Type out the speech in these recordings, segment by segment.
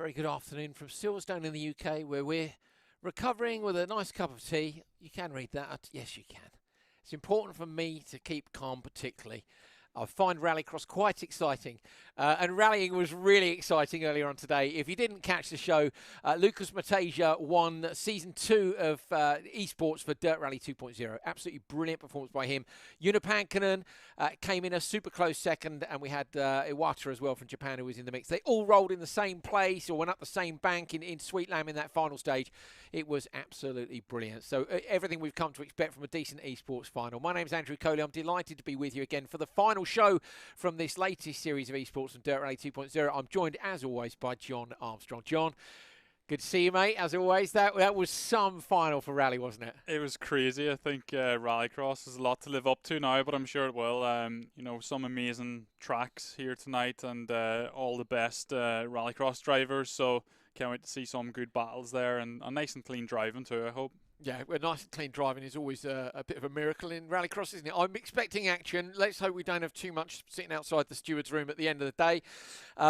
very good afternoon from Silverstone in the UK, where we're recovering with a nice cup of tea. You can read that. Yes, you can. It's important for me to keep calm, particularly. I find Rallycross quite exciting, and rallying was really exciting earlier on today. If you didn't catch the show, Lucas Matajia won Season 2 of Esports for Dirt Rally 2.0. Absolutely brilliant performance by him. Unipankinen came in a super close second, and we had Iwata as well from Japan who was in the mix. They all rolled in the same place or went up the same bank in Sweet Lamb in that final stage. It was absolutely brilliant. So everything we've come to expect from a decent Esports final. My name's Andrew Coley. I'm delighted to be with you again for the final show from this latest series of Esports from Dirt Rally 2.0. I'm joined, as always, by John Armstrong. John, good to see you, mate, as always. That was some final for Rally, wasn't it? It was crazy. I think Rallycross is a lot to live up to now, but I'm sure it will. You know, some amazing tracks here tonight and all the best Rallycross drivers, so can't wait to see some good battles there and a nice and clean driving too, I hope. Yeah, well, nice and clean driving is always a bit of a miracle in Rallycross, isn't it? I'm expecting action. Let's hope we don't have too much sitting outside the steward's room at the end of the day.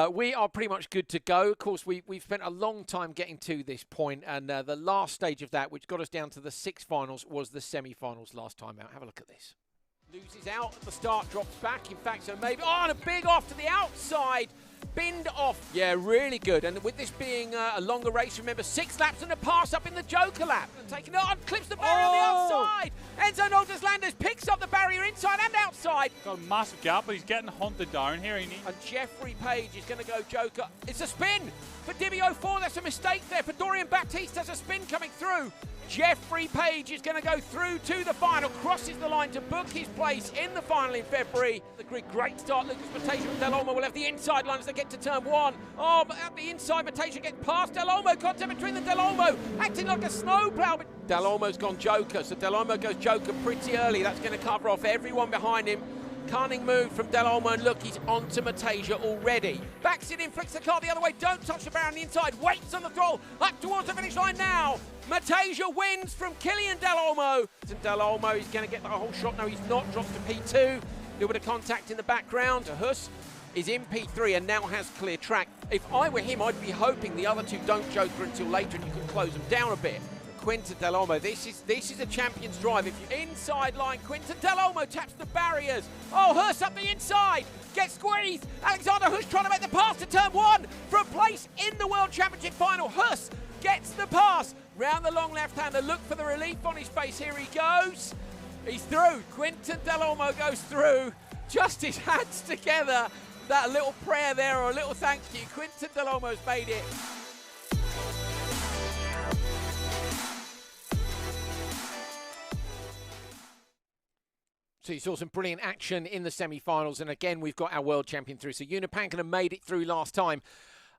We are pretty much good to go. Of course, we've spent a long time getting to this point, and the last stage of that, which got us down to the 6 finals, was the semi-finals last time out. Have a look at this. Loses out at the start, drops back. In fact, so maybe... Oh, and a big off to the outside. Binned off. Yeah, really good. And with this being a longer race, remember, 6 laps and a pass up in the Joker lap. And taking it on, clips the barrier on the outside. Enzo Noldes-Landers picks up the barrier inside and outside. Got a massive gap, but he's getting hunted down here. And Jeffrey Page is going to go Joker. It's a spin for Dibi04. That's a mistake there. For Dorian Baptiste, there's a spin coming through. Jeffrey Page is going to go through to the final, crosses the line to book his place in the final in February. The great start. Lucas Matajia and Dalomo will have the inside line as they get to turn 1. Oh, but at the inside, Matajia gets past Dalomo. Contact between the Dalomo, acting like a snowplow. But Dalomo's gone Joker, so Dalomo goes Joker pretty early. That's going to cover off everyone behind him. Cunning move from Dalomo, and look, he's onto Matajia already. Backs it in, flicks the car the other way, don't touch the barrier on the inside, waits on the throttle, up towards the finish line now. Matajia wins from Killian Dalomo. And Dalomo is going to get the whole shot. No, he's not, drops to P2. A little bit of contact in the background. Huss is in P3 and now has clear track. If I were him, I'd be hoping the other two don't Joker until later and you can close them down a bit. Quinton Dalomo, this is a champion's drive. If you inside line, Quinton Dalomo taps the barriers. Oh, Huss up the inside, gets squeezed. Alexander Huss trying to make the pass to turn 1 for a place in the World Championship final. Huss gets the pass round the long left-hander. Look for the relief on his face. Here he goes. He's through. Quinton Dalomo goes through. Just his hands together. That little prayer there, or a little thank you. Quinton Dalomo's made it. So you saw some brilliant action in the semi-finals, and again we've got our world champion through. So Unipankinen made it through last time.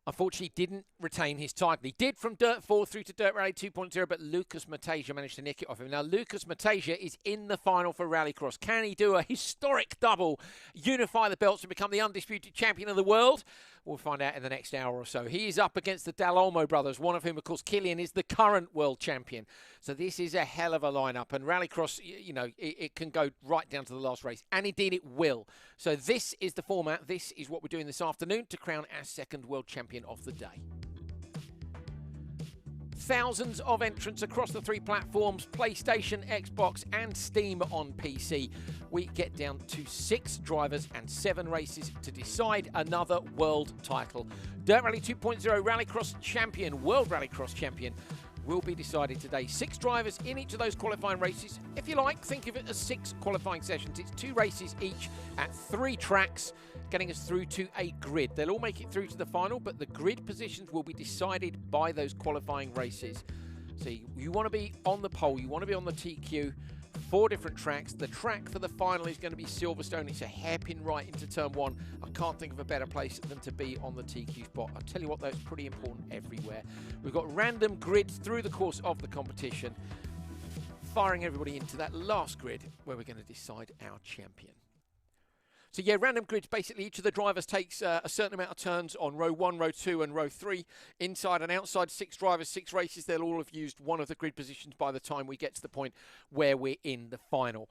Unfortunately, didn't retain his title. He did from Dirt 4 through to Dirt Rally 2.0, but Lucas Matajia managed to nick it off him. Now, Lucas Matajia is in the final for Rallycross. Can he do a historic double, unify the belts and become the undisputed champion of the world? We'll find out in the next hour or so. He is up against the Dalomo brothers, one of whom, of course, Killian is the current world champion. So this is a hell of a lineup. And Rallycross, you know, it can go right down to the last race. And indeed it will. So this is the format. This is what we're doing this afternoon to crown our second world champion of the day. Thousands of entrants across the 3 platforms, PlayStation, Xbox and Steam on PC. We get down to 6 drivers and 7 races to decide another world title. Dirt Rally 2.0 Rallycross Champion, World Rallycross Champion, will be decided today. 6 drivers in each of those qualifying races. If you like, think of it as 6 qualifying sessions. It's 2 races each at 3 tracks, getting us through to a grid. They'll all make it through to the final, but the grid positions will be decided by those qualifying races. So you want to be on the pole, you want to be on the TQ. 4 different tracks. The track for the final is going to be Silverstone. It's a hairpin right into turn 1. I can't think of a better place than to be on the TQ spot. I'll tell you what, that's pretty important everywhere. We've got random grids through the course of the competition, firing everybody into that last grid where we're going to decide our champion. So yeah, random grids, basically each of the drivers takes a certain amount of turns on row 1, row 2 and row 3. Inside and outside, 6 drivers, 6 races. They'll all have used one of the grid positions by the time we get to the point where we're in the final.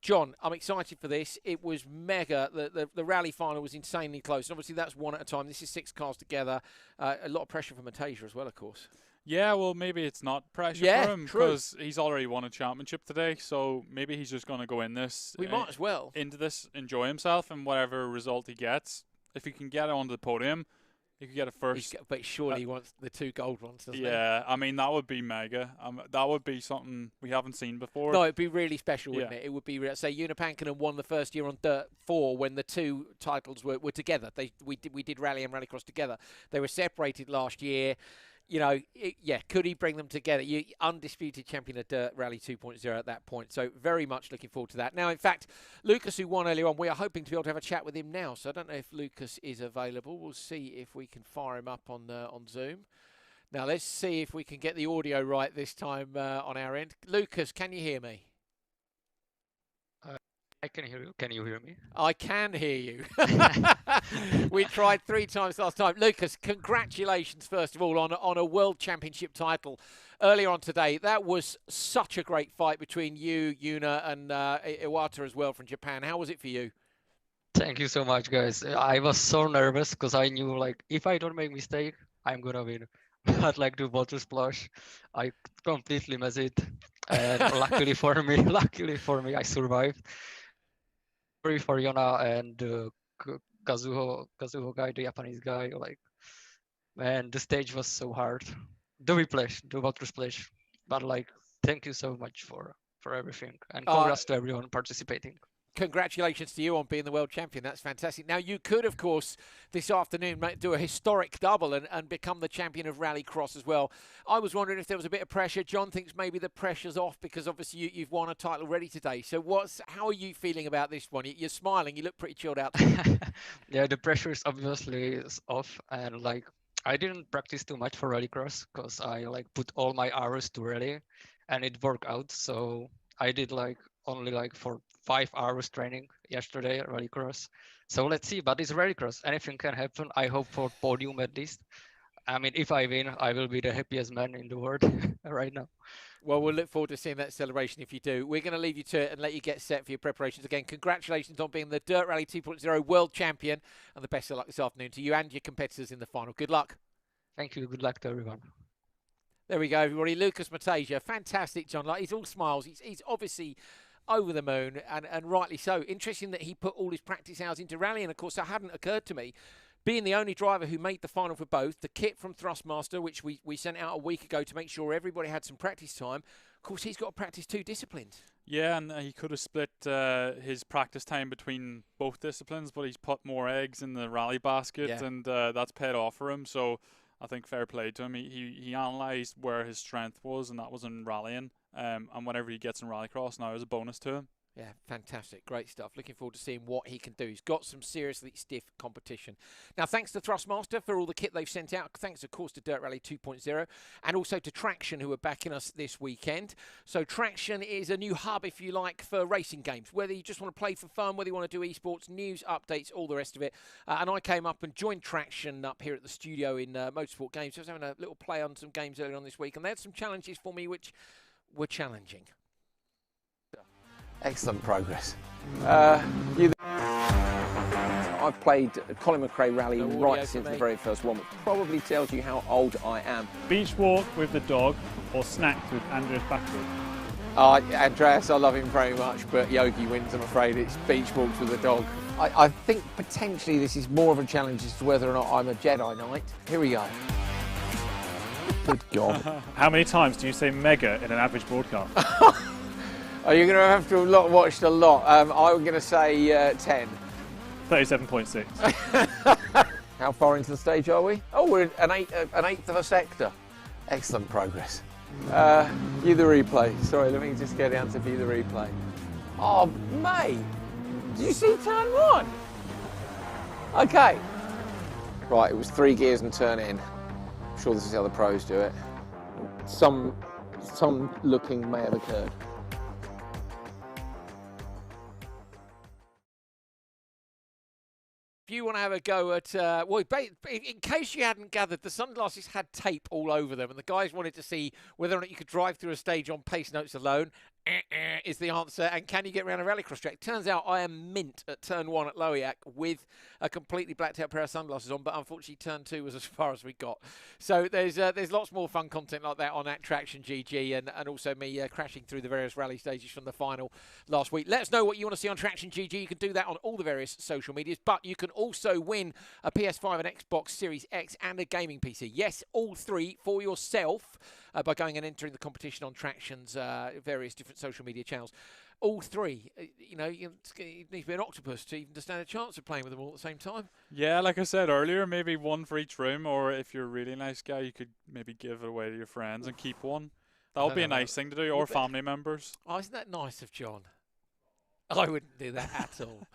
John, I'm excited for this. It was mega. The rally final was insanely close. And obviously that's one at a time. This is 6 cars together. A lot of pressure for Matajia as well, of course. Yeah, well, maybe it's not pressure for him because he's already won a championship today. So maybe he's just going to go in this. We might as well. Into this, enjoy himself, and whatever result he gets, if he can get onto the podium, he could get a first. But surely he wants the 2 gold ones, doesn't he? Yeah, I mean, that would be mega. That would be something we haven't seen before. No, it'd be really special, wouldn't it? It would be, say, Unipankinen won the first year on Dirt 4 when the 2 titles were together. We did Rally and Rallycross together. They were separated last year. You know, could he bring them together? Undisputed champion of Dirt Rally 2.0 at that point. So very much looking forward to that. Now, in fact, Lucas, who won earlier on, we are hoping to be able to have a chat with him now. So I don't know if Lucas is available. We'll see if we can fire him up on Zoom. Now, let's see if we can get the audio right this time on our end. Lucas, can you hear me? I can hear you. Can you hear me? I can hear you. We tried 3 times last time. Lucas, congratulations, first of all, on a World Championship title earlier on today. That was such a great fight between you, Yuna, and Iwata as well from Japan. How was it for you? Thank you so much, guys. I was so nervous because I knew, like, if I don't make mistake, I'm going to win. But, like, the water splash, I completely messed it. And luckily for me, I survived. For Yona and Kazuho guy, the Japanese guy, like, man, the stage was so hard. The whiplash, the water splash, but like, thank you so much for everything, and congrats to everyone participating. Congratulations to you on being the world champion. That's fantastic. Now, you could, of course, this afternoon do a historic double and become the champion of Rallycross as well. I was wondering if there was a bit of pressure. John thinks maybe the pressure's off because obviously you've won a title already today. So how are you feeling about this one? You're smiling. You look pretty chilled out. Yeah, the pressure is obviously off, and like, I didn't practice too much for Rallycross because I like put all my hours to rally, and it worked out. So I did like only like for 5 hours training yesterday at Rallycross. So let's see, but it's Rallycross. Anything can happen. I hope for podium at least. I mean, if I win, I will be the happiest man in the world right now. Well, we'll look forward to seeing that celebration if you do. We're going to leave you to it and let you get set for your preparations. Again, congratulations on being the Dirt Rally 2.0 World Champion, and the best of luck this afternoon to you and your competitors in the final. Good luck. Thank you. Good luck to everyone. There we go, everybody. Lucas Matajia. Fantastic, John. Like, he's all smiles. He's obviously over the moon, and rightly so. Interesting that he put all his practice hours into rally, and of course that hadn't occurred to me. Being the only driver who made the final for both, the kit from Thrustmaster, which we sent out a week ago to make sure everybody had some practice time, of course he's got to practice 2 disciplines. Yeah, and he could have split his practice time between both disciplines, but he's put more eggs in the rally basket, and that's paid off for him. So I think fair play to him. He analysed where his strength was, and that was in rallying. And whenever he gets in Rallycross now is a bonus to him. Yeah, fantastic. Great stuff. Looking forward to seeing what he can do. He's got some seriously stiff competition. Now, thanks to Thrustmaster for all the kit they've sent out. Thanks, of course, to Dirt Rally 2.0 and also to Traxion, who are backing us this weekend. So Traxion is a new hub, if you like, for racing games. Whether you just want to play for fun, whether you want to do esports, news, updates, all the rest of it. And I came up and joined Traxion up here at the studio in Motorsport Games. I was having a little play on some games earlier on this week, and they had some challenges for me which were challenging. Excellent progress. I've played Colin McRae Rally right since the very first one, which probably tells you how old I am. Beach walk with the dog or snacks with Andreas Backwood? Andreas, I love him very much, but Yogi wins, I'm afraid. It's beach walks with the dog. I think potentially this is more of a challenge as to whether or not I'm a Jedi Knight. Here we go. Good God. How many times do you say mega in an average broadcast? Oh, you're going to have to have watched a lot. I'm going to say 10. 37.6. How far into the stage are we? Oh, we're an eighth of a sector. Excellent progress. View the replay. Sorry, let me just go down to view the replay. Oh, mate. Did you see turn 1? Okay. Right, it was 3 gears and turn in. I'm sure this is how the pros do it. Some looking may have occurred. want to have a go at, in case you hadn't gathered, the sunglasses had tape all over them, and the guys wanted to see whether or not you could drive through a stage on pace notes alone. Is the answer, and can you get around a rallycross track? Turns out I am mint at turn 1 at Lowiak with a completely blacked out pair of sunglasses on, but unfortunately turn 2 was as far as we got. So there's lots more fun content like that on at Traxion GG, and also me crashing through the various rally stages from the final last week. Let us know what you want to see on Traxion GG. You can do that on all the various social medias, but you can also win a PS5, an Xbox Series X, and a gaming PC. Yes, all 3 for yourself by going and entering the competition on Traxion's various different social media channels. All 3, you need to be an octopus to even stand a chance of playing with them all at the same time. Yeah, like I said earlier, maybe 1 for each room, or if you're a really nice guy, you could maybe give it away to your friends and keep 1. That would be a nice thing to do, or family members. Oh, isn't that nice of John? I wouldn't do that at all.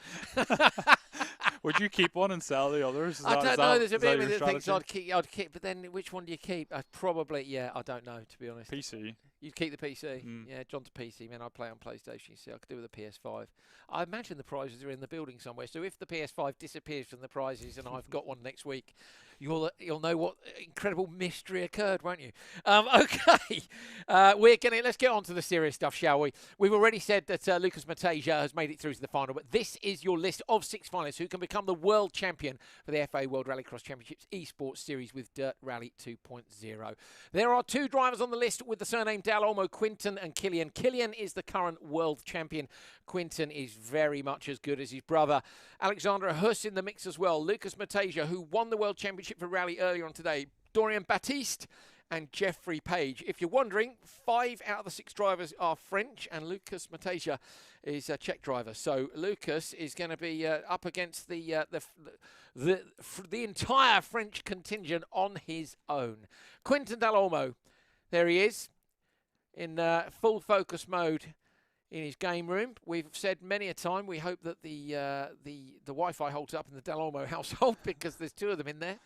Would you keep 1 and sell the others? I don't know. There's a bit of me that thinks I'd keep, but then which one do you keep? I'd probably, I don't know, to be honest. PC. You'd keep the PC? Yeah, John's PC. Man, I play on PlayStation, you see. I could do with a PS5. I imagine the prizes are in the building somewhere, so if the PS5 disappears from the prizes and I've got one next week, you'll know what incredible mystery occurred, won't you? Okay, let's get on to the serious stuff, shall we? We've already said that Lucas Matajia has made it through to the final, but this is your list of 6 finalists who can become the world champion for the FA World Rallycross Championships Esports Series with Dirt Rally 2.0. There are 2 drivers on the list with the surname Dalomo, Quinton and Killian. Killian is the current world champion. Quinton is very much as good as his brother. Alexander Huss in the mix as well. Lucas Matajia, who won the world championship for rally earlier on today. Dorian Baptiste and Jeffrey Page. If you're wondering, 5 out of the 6 drivers are French, and Lucas Matajia is a Czech driver. So Lucas is going to be up against the entire French contingent on his own. Quinton Dalomo, there he is, in full focus mode in his game room. We've said many a time we hope that the Wi-Fi holds up in the Dalomo household, because there's 2 of them in there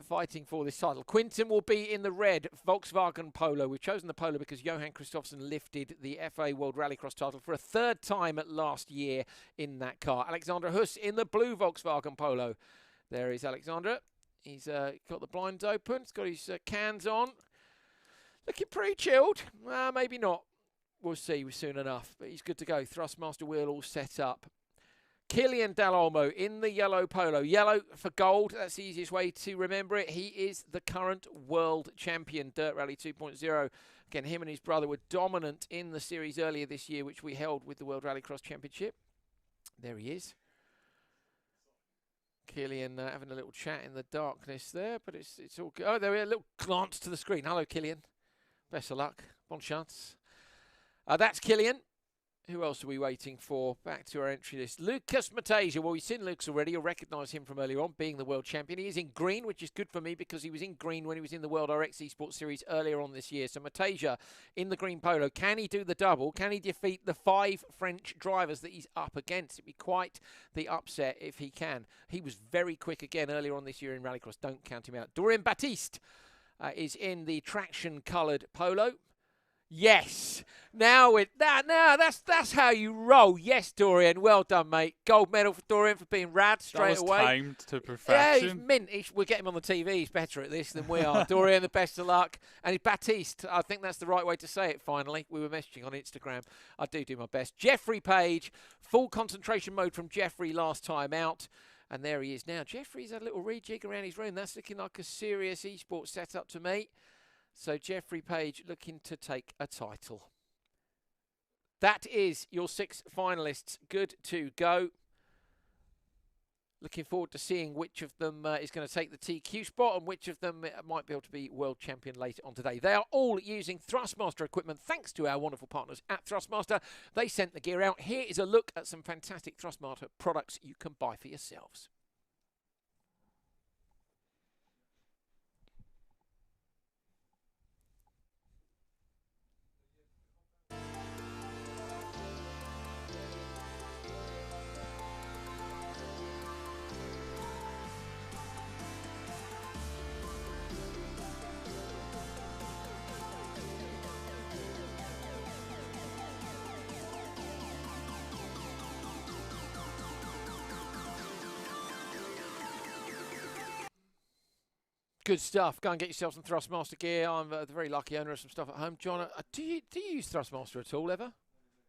fighting for this title. Quinton will be in the red Volkswagen Polo. We've chosen the Polo because Johan Kristoffersen lifted the FA World Rallycross title for a 3rd time last year in that car. Alexander Huss in the blue Volkswagen Polo. There is Alexander. He's got the blinds open. He's got his cans on. Looking pretty chilled. Maybe not. We'll see soon enough. But he's good to go. Thrustmaster wheel all set up. Killian Dalomo in the yellow Polo. Yellow for gold. That's the easiest way to remember it. He is the current world champion, Dirt Rally 2.0. Again, him and his brother were dominant in the series earlier this year, which we held with the World Rallycross Championship. There he is. Killian having a little chat in the darkness there, but it's all good. Oh, there we are. A little glance to the screen. Hello, Killian. Best of luck. Bon chance. That's Killian. Who else are we waiting for? Back to our entry list. Lucas Matajia. Well, we've seen Lucas already. You'll recognise him from earlier on, being the world champion. He is in green, which is good for me because he was in green when he was in the World RX Esports Series earlier on this year. So Matajia in the green Polo. Can he do the double? Can he defeat the 5 French drivers that he's up against? It'd be quite the upset if he can. He was very quick again earlier on this year in Rallycross. Don't count him out. Dorian Baptiste is in the Traxion coloured Polo. Yes. Now that's how you roll. Yes, Dorian. Well done, mate. Gold medal for Dorian for being rad straight away. That was timed to perfection. Yeah, he's mint. We'll get him on the TV. He's better at this than we are. Dorian, the best of luck. And it's Baptiste. I think that's the right way to say it, finally. We were messaging on Instagram. I do my best. Jeffrey Page. Full concentration mode from Jeffrey last time out. And there he is now. Jeffrey's had a little rejig around his room. That's looking like a serious esports setup to me. So Jeffrey Page looking to take a title. That is your 6 finalists good to go. Looking forward to seeing which of them is going to take the TQ spot and which of them might be able to be world champion later on today. They are all using Thrustmaster equipment thanks to our wonderful partners at Thrustmaster. They sent the gear out. Here is a look at some fantastic Thrustmaster products you can buy for yourselves. Good stuff. Go and get yourself some Thrustmaster gear. I'm the very lucky owner of some stuff at home. John, do you use Thrustmaster at all ever?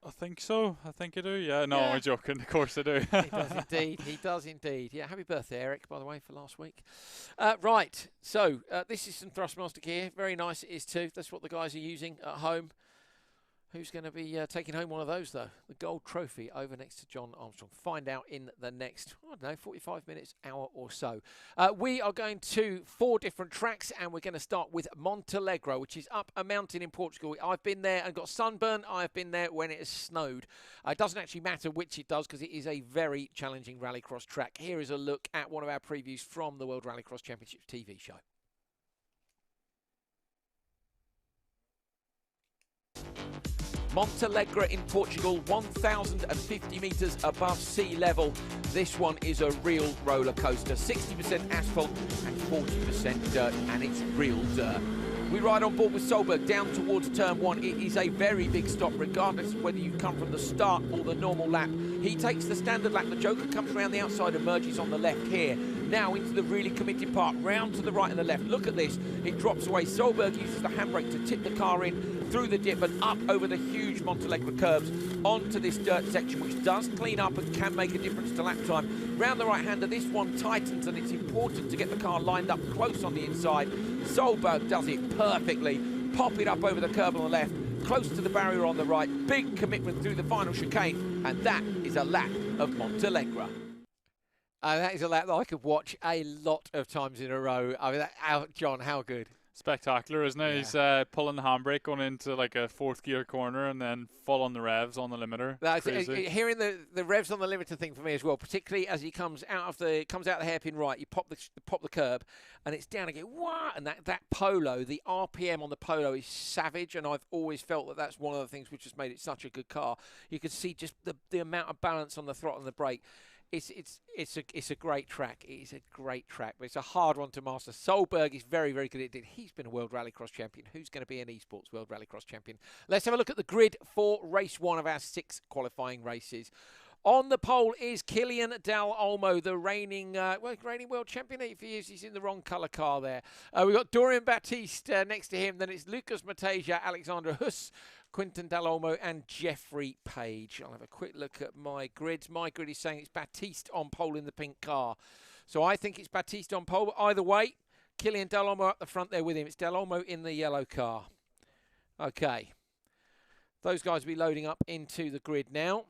I think so. I think I do. Yeah. No, Yeah. I'm joking. Of course I do. He does indeed. He does indeed. Yeah. Happy birthday, Eric, by the way, for last week. Right. So this is some Thrustmaster gear. Very nice it is too. That's what the guys are using at home. Who's going to be taking home one of those, though? The gold trophy over next to John Armstrong. Find out in the next, I don't know, 45 minutes, hour or so. We are going to 4 different tracks, and we're going to start with Montalegre, which is up a mountain in Portugal. I've been there and got sunburn. I've been there when it has snowed. It doesn't actually matter which it does because it is a very challenging rallycross track. Here is a look at one of our previews from the World Rallycross Championships TV show. Montalegre in Portugal, 1,050 metres above sea level. This one is a real roller coaster, 60% asphalt and 40% dirt, and it's real dirt. We ride on board with Solberg down towards turn 1. It is a very big stop, regardless of whether you come from the start or the normal lap. He takes the standard lap. The Joker comes around the outside and merges on the left here. Now into the really committed part, round to the right and the left. Look at this. It drops away. Solberg uses the handbrake to tip the car in through the dip and up over the huge Montalegre curbs onto this dirt section, which does clean up and can make a difference to lap time. Round the right-hander, this one tightens, and it's important to get the car lined up close on the inside. Solberg does it perfectly. Pop it up over the curb on the left, close to the barrier on the right. Big commitment through the final chicane, and that is a lap of Montalegre. That is a lap that I could watch a lot of times in a row. I mean, John, how good? Spectacular, isn't it? Yeah. He's pulling the handbrake going into like a 4th gear corner and then full on the revs on the limiter. That's Crazy. Hearing the revs on the limiter thing for me as well, particularly as he comes out the hairpin right, you pop the curb, and it's down again. What? And that polo, the RPM on the polo is savage, and I've always felt that that's one of the things which has made it such a good car. You could see just the amount of balance on the throttle and the brake. It's a great track. It is a great track, but it's a hard one to master. Solberg is very, very good at it. He's been a World Rallycross champion. Who's going to be an esports World Rallycross champion? Let's have a look at the grid for race 1 of our 6 qualifying races. On the pole is Killian Dalomo, the reigning world champion. If he is, he's in the wrong colour car there. We've got Dorian Baptiste next to him. Then it's Lucas Matajia, Alexander Huss, Quinton Dalomo and Jeffrey Page. I'll have a quick look at my grids. My grid is saying it's Baptiste on pole in the pink car. So I think it's Baptiste on pole. But either way, Killian Dalomo up the front there with him. It's Dalomo in the yellow car. Okay. Those guys will be loading up into the grid now.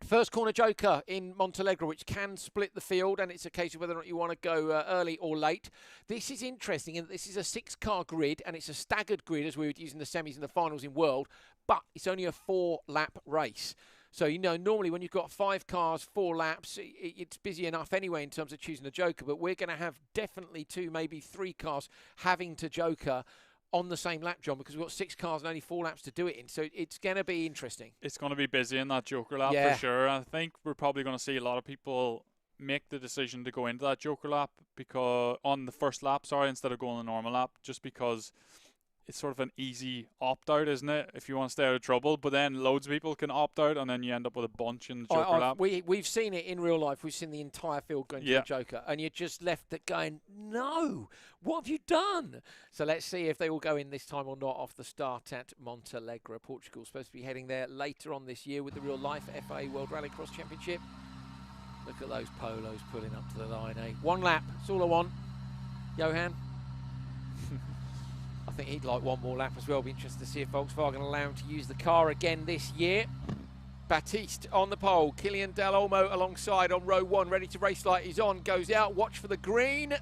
First corner Joker in Montalegre, which can split the field, and it's a case of whether or not you want to go early or late. This is interesting in that this is a 6-car grid, and it's a staggered grid as we would use in the semis and the finals in World, but it's only a 4-lap race. So, you know, normally when you've got 5 cars, 4 laps, it's busy enough anyway in terms of choosing a Joker, but we're going to have definitely 2, maybe 3 cars having to Joker on the same lap, John, because we've got 6 cars and only 4 laps to do it in. So it's going to be interesting. It's going to be busy in that Joker lap for sure. I think we're probably going to see a lot of people make the decision to go into that Joker lap because on the first lap, instead of going the normal lap, just because it's sort of an easy opt-out, isn't it, if you want to stay out of trouble? But then loads of people can opt out, and then you end up with a bunch in the Joker lap. We've seen it in real life. We've seen the entire field going to the Joker, and you're just left going, no, what have you done? So let's see if they will go in this time or not off the start at Montalegre. Portugal's supposed to be heading there later on this year with the real-life FA World Rallycross Championship. Look at those polos pulling up to the line, eh? 1 lap, that's all I want. Johan? I think he'd like 1 more lap as well. Be interested to see if Volkswagen allow him to use the car again this year. Baptiste on the pole. Killian Dalomo alongside on row 1. Ready to race light is on. Goes out. Watch for the green.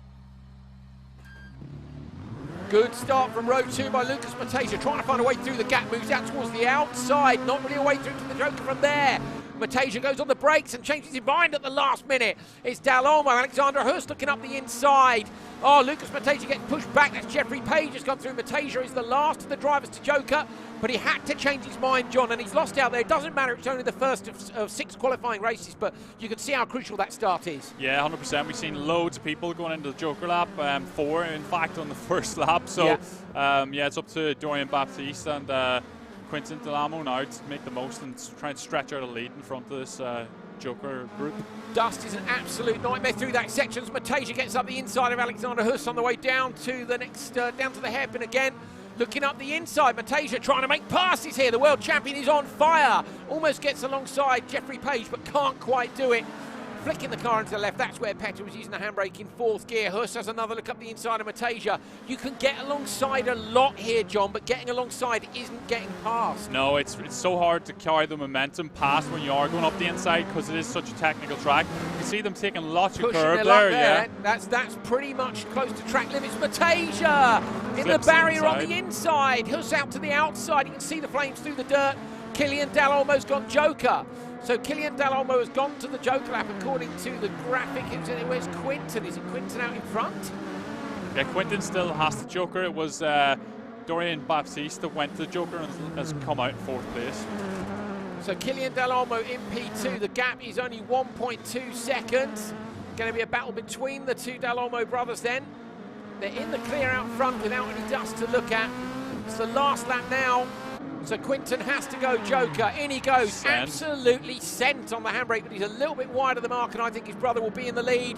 Good start from row 2 by Lucas Matajia. Trying to find a way through the gap. Moves out towards the outside. Not really a way through to the Joker from there. Matajia goes on the brakes and changes his mind at the last minute. It's Dalomo. Alexander Hurst looking up the inside. Oh, Lucas Matajia gets pushed back. That's Jeffrey Page has gone through. Matajia is the last of the drivers to Joker, but he had to change his mind, John, and he's lost out there. It doesn't matter. It's only the first of 6 qualifying races, but you can see how crucial that start is. Yeah, 100%. We've seen loads of people going into the Joker lap. 4, in fact, on the first lap. So, it's up to Dorian Baptiste and Quinton Dalomo now to make the most and try and stretch out a lead in front of this Joker group. Dust is an absolute nightmare through that section. Matajia gets up the inside of Alexander Huss on the way down to the next, down to the hairpin again. Looking up the inside, Matajia trying to make passes here. The world champion is on fire. Almost gets alongside Jeffrey Page, but can't quite do it. Flicking the car into the left, that's where Petter was using the handbrake in 4th gear. Huss has another look up the inside of Matajia. You can get alongside a lot here, John, but getting alongside isn't getting past. No, it's so hard to carry the momentum past when you are going up the inside because it is such a technical track. You can see them taking lots of curb there, yeah. That's pretty much close to track limits. Matajia in the barrier on the inside. Huss out to the outside. You can see the flames through the dirt. Killian Dalomo's gone Joker. So Killian Dalomo has gone to the Joker lap according to the graphic. Where's Quinton? Is it Quinton out in front? Yeah, Quinton still has the Joker. It was Dorian Baptiste that went to the Joker and has come out in 4th place. So Killian Dalomo in P2. The gap is only 1.2 seconds. Going to be a battle between the two Dalomo brothers then. They're in the clear out front without any dust to look at. It's the last lap now. So Quinton has to go Joker. In he goes. Sent. Absolutely sent on the handbrake, but he's a little bit wide of the mark, and I think his brother will be in the lead.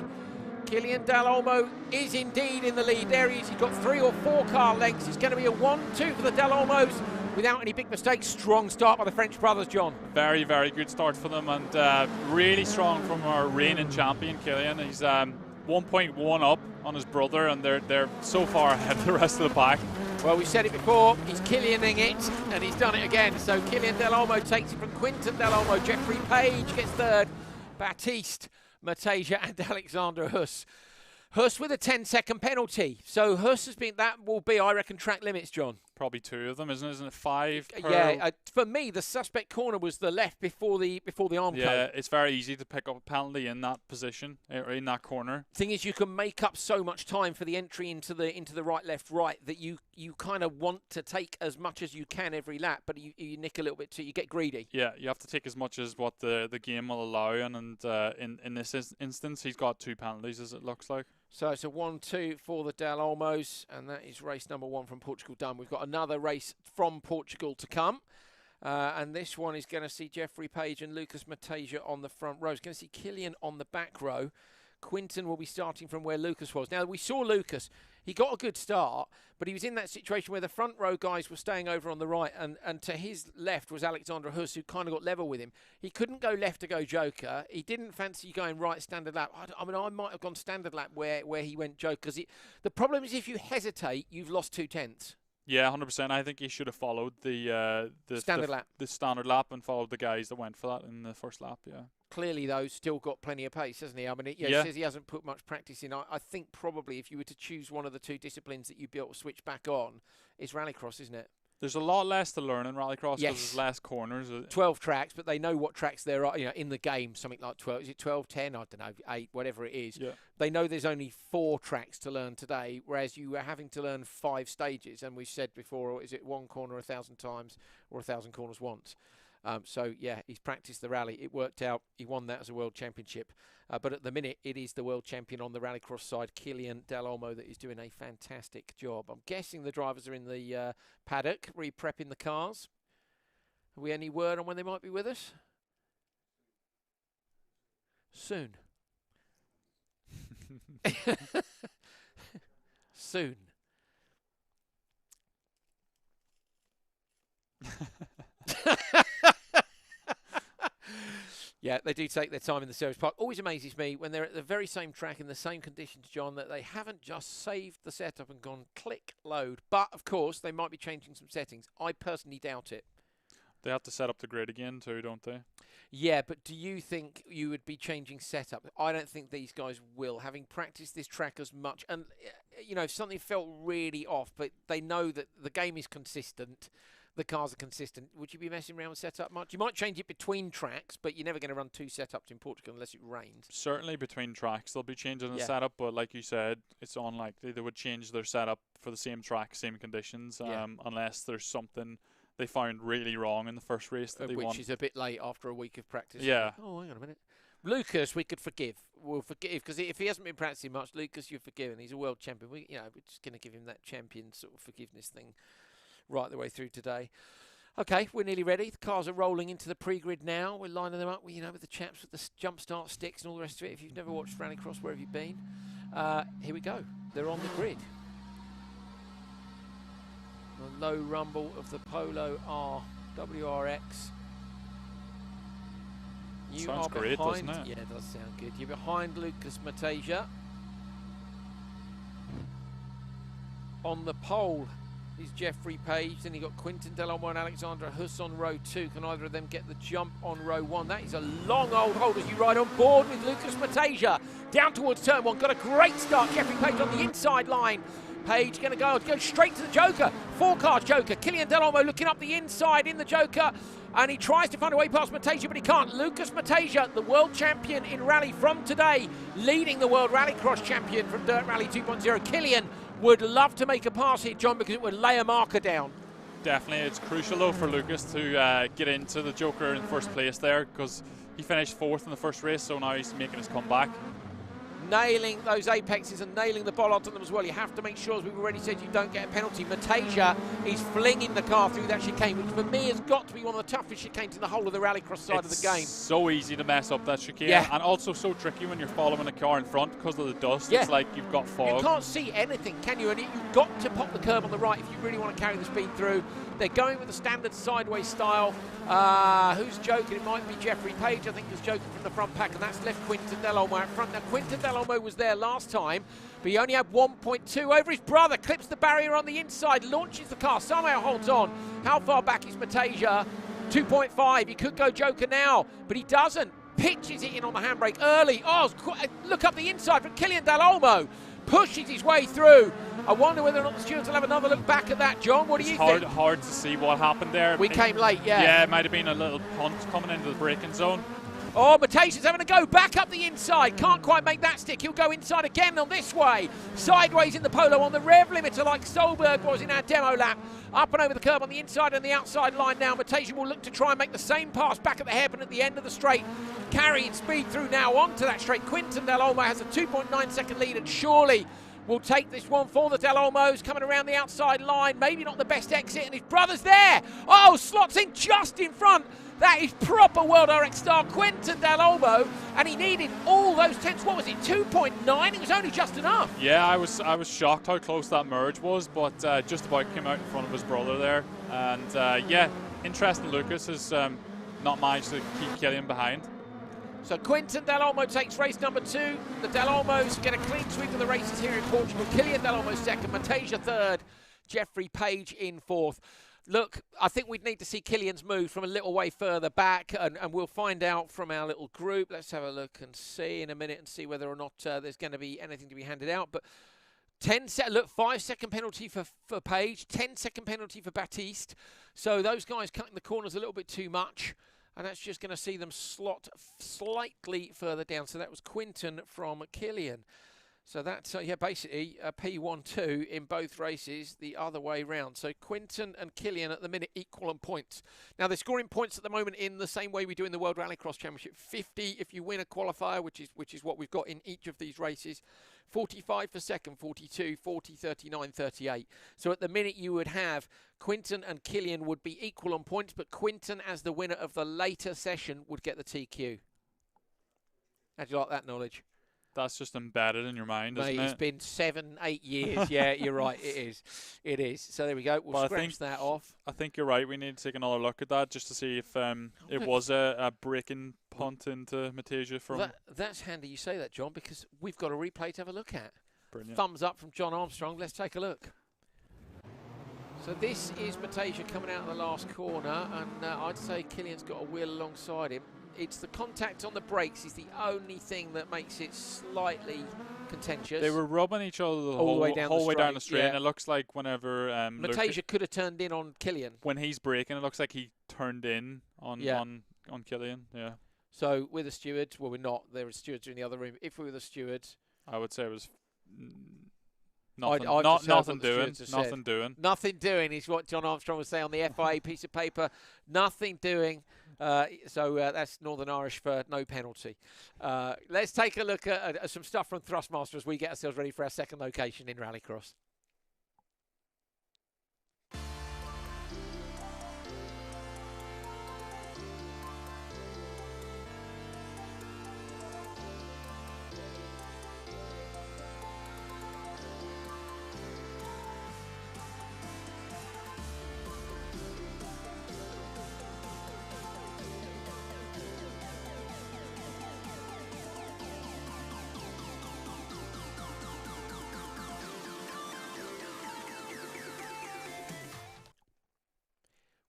Killian Dalomo is indeed in the lead. There he is. He's got 3 or 4 car lengths. It's going to be a 1-2 for the Dalomos without any big mistakes. Strong start by the French brothers, John. Very, very good start for them, and really strong from our reigning champion, Killian. He's 1.1 up on his brother, and they're so far ahead of the rest of the pack. Well, we said it before, he's Killianing it, and he's done it again. So Killian Dalomo takes it from Quinton Dalomo. Jeffrey Page gets 3rd. Baptiste, Matajia, and Alexander Huss. Huss with a 10-second penalty. So Huss has been, that will be, I reckon, track limits, John. Probably 2 of them, isn't it? 5 per... Yeah, for me, the suspect corner was the left before the arm yeah, coat. it's very easy to pick up a penalty in that position, or in that corner. Thing is, you can make up so much time for the entry into the right, left, right that you kind of want to take as much as you can every lap, but you nick a little bit too. You get greedy. Yeah, you have to take as much as what the game will allow, and in this instance, he's got 2 penalties, as it looks like. So it's a 1-2 for the Dalomos, and that is race number 1 from Portugal done. We've got another race from Portugal to come, and this one is going to see Jeffrey Page and Lucas Matajia on the front row. It's going to see Killian on the back row. Quinton will be starting from where Lucas was. Now, we saw Lucas. He got a good start, but he was in that situation where the front row guys were staying over on the right, and to his left was Alexander Huss, who kind of got level with him. He couldn't go left to go Joker. He didn't fancy going right standard lap. I mean, I might have gone standard lap where he went Joker. Because the problem is if you hesitate, you've lost 2 tenths. Yeah, 100%. I think he should have followed the standard lap. The standard lap and followed the guys that went for that in the first lap. Yeah. Clearly, though, still got plenty of pace, hasn't he? I mean, he says he hasn't put much practice in. I think probably if you were to choose one of the 2 disciplines that you'd be able to switch back on, it's Rallycross, isn't it? There's a lot less to learn in Rallycross because Yes. there's less corners. 12 tracks, but they know what tracks there are, in the game, something like 12. Is it 12, 10? I don't know, 8, whatever it is. Yeah. They know there's only 4 tracks to learn today, whereas you are having to learn 5 stages. And we've said before, is it 1 corner 1,000 times or 1,000 corners once? So, yeah, he's practiced the rally. It worked out. He won that as a world championship. But at the minute, it is the world champion on the Rallycross side, Killian Dalomo, that is doing a fantastic job. I'm guessing the drivers are in the paddock, re-prepping the cars. Have we any word on when they might be with us? Soon. Soon. Yeah, they do take their time in the service park. Always amazes me when they're at the very same track in the same conditions, John, that they haven't just saved the setup and gone click load. But, of course, they might be changing some settings. I personally doubt it. They have to set up the grid again too, don't they? Yeah, but do you think you would be changing setup? I don't think these guys will, having practiced this track as much. And, if something felt really off, but they know that the game is consistent, the cars are consistent, would you be messing around with setup much? You might change it between tracks, but you're never going to run 2 setups in Portugal unless it rains. Certainly between tracks they'll be changing the setup, but like you said, it's unlikely they would change their setup for the same track, same conditions, unless there's something they found really wrong in the first race that they won. Which is a bit late after a week of practice. Yeah. Oh, hang on a minute. Lucas, we could forgive. We'll forgive, because if he hasn't been practicing much, Lucas, you're forgiven. He's a world champion. We're just going to give him that champion sort of forgiveness thing right the way through today. Okay, we're nearly ready. The cars are rolling into the pre-grid now. We're lining them up, with the chaps with the jump start sticks and all the rest of it. If you've never watched Rallycross, where have you been? Here we go. They're on the grid. The low rumble of the Polo R WRX. You Sounds are great, behind, doesn't it? Yeah, it does sound good. You're behind Lucas Matajia. On the pole is Jeffrey Page. Then you've got Quinton Dalomo and Alexandra Huss on row 2. Can either of them get the jump on row 1? That is a long old hold as you ride on board with Lucas Matajia. Down towards turn 1. Got a great start. Jeffrey Page on the inside line. Page going to go straight to the Joker. 4-car Joker. Killian Dalomo looking up the inside in the Joker. And he tries to find a way past Matajia, but he can't. Lucas Matajia, the world champion in rally from today, leading the world rallycross champion from Dirt Rally 2.0. Killian would love to make a pass here, John, because it would lay a marker down. Definitely. It's crucial, though, for Lucas to get into the Joker in first place there, because he finished 4th in the first race, so now he's making his comeback. Nailing those apexes and nailing the bollards on them as well. You have to make sure, as we've already said, you don't get a penalty. Matajia is flinging the car through that chicane, which for me has got to be one of the toughest chicanes in the whole of the rallycross side of the game. It's so easy to mess up that chicane, and also so tricky when you're following a car in front because of the dust. It's like you've got fog. You can't see anything, can you? And you've got to pop the curb on the right if you really want to carry the speed through. They're going with the standard sideways style. Who's joking? It might be Jeffrey Page, I think, who's joking from the front pack, and that's left Quinton Dalomo out front. Now, Quinton Dalomo was there last time, but he only had 1.2 over his brother. Clips the barrier on the inside, launches the car, somehow holds on. How far back is Matajia? 2.5. He could go Joker now, but he doesn't. Pitches it in on the handbrake early. Oh, look up the inside from Killian Dalomo. Pushes his way through. I wonder whether or not the stewards will have another look back at that, John. What do you think? Hard to see what happened there. We came late, yeah. Yeah, it might have been a little punt coming into the braking zone. Oh, Matajia's having a go back up the inside. Can't quite make that stick. He'll go inside again on this way. Sideways in the Polo on the rev limiter like Solberg was in our demo lap. Up and over the curb on the inside and the outside line now. Matajia will look to try and make the same pass back at the hairpin at the end of the straight. Carrying speed through now onto that straight. Quinton Dalomo has a 2.9 second lead and surely will take this one for the Dalomos. Coming around the outside line. Maybe not the best exit, and his brother's there. Oh, slots in just in front. That is proper World RX star Quinton Dalomo, and he needed all those tenths. What was it, 2.9? It was only just enough. Yeah, I was shocked how close that merge was, but just about came out in front of his brother there. And yeah, interesting. Lucas has not managed to keep Killian behind. So Quinton Dalomo takes race number 2. The Dalomos get a clean sweep of the races here in Portugal. Killian Dalomo second, Matajia third, Jeffrey Page in 4th. Look, I think we'd need to see Killian's move from a little way further back, and we'll find out from our little group. Let's have a look and see in a minute and see whether or not there's going to be anything to be handed out. But 5-second penalty for Page, 10-second penalty for Baptiste. So those guys cutting the corners a little bit too much, and that's just going to see them slot slightly further down. So that was Quinton from Killian. So that's, yeah, basically a P1-2 in both races the other way round. So Quinton and Killian at the minute equal on points. Now they're scoring points at the moment in the same way we do in the World Rallycross Championship. 50 if you win a qualifier, which is what we've got in each of these races. 45 for second, 42, 40, 39, 38. So at the minute you would have Quinton and Killian would be equal on points, but Quinton, as the winner of the later session, would get the TQ. How'd you like that knowledge? That's just embedded in your mind, isn't it? It's been 7-8 years. Yeah, you're right. It is. It is. So there we go. We'll scratch that off. I think you're right. We need to take another look at that just to see if it was a breaking punt into Matajia from. That's handy you say that, John, because we've got a replay to have a look at. Brilliant. Thumbs up from John Armstrong. Let's take a look. So this is Matajia coming out of the last corner, and I'd say Killian's got a wheel alongside him. It's the contact on the brakes is the only thing that makes it slightly contentious. They were rubbing each other the whole way down the straight, and it looks like whenever Matajia could have turned in on Killian. When he's braking, it looks like he turned in on Killian. Yeah. So we're the stewards. Well, we're not. There are stewards in the other room. If we were the stewards, I would say it was nothing doing. Nothing doing is what John Armstrong would say on the FIA piece of paper. Nothing doing. So that's Northern Irish for no penalty. Let's take a look at some stuff from Thrustmaster as we get ourselves ready for our second location in Rallycross.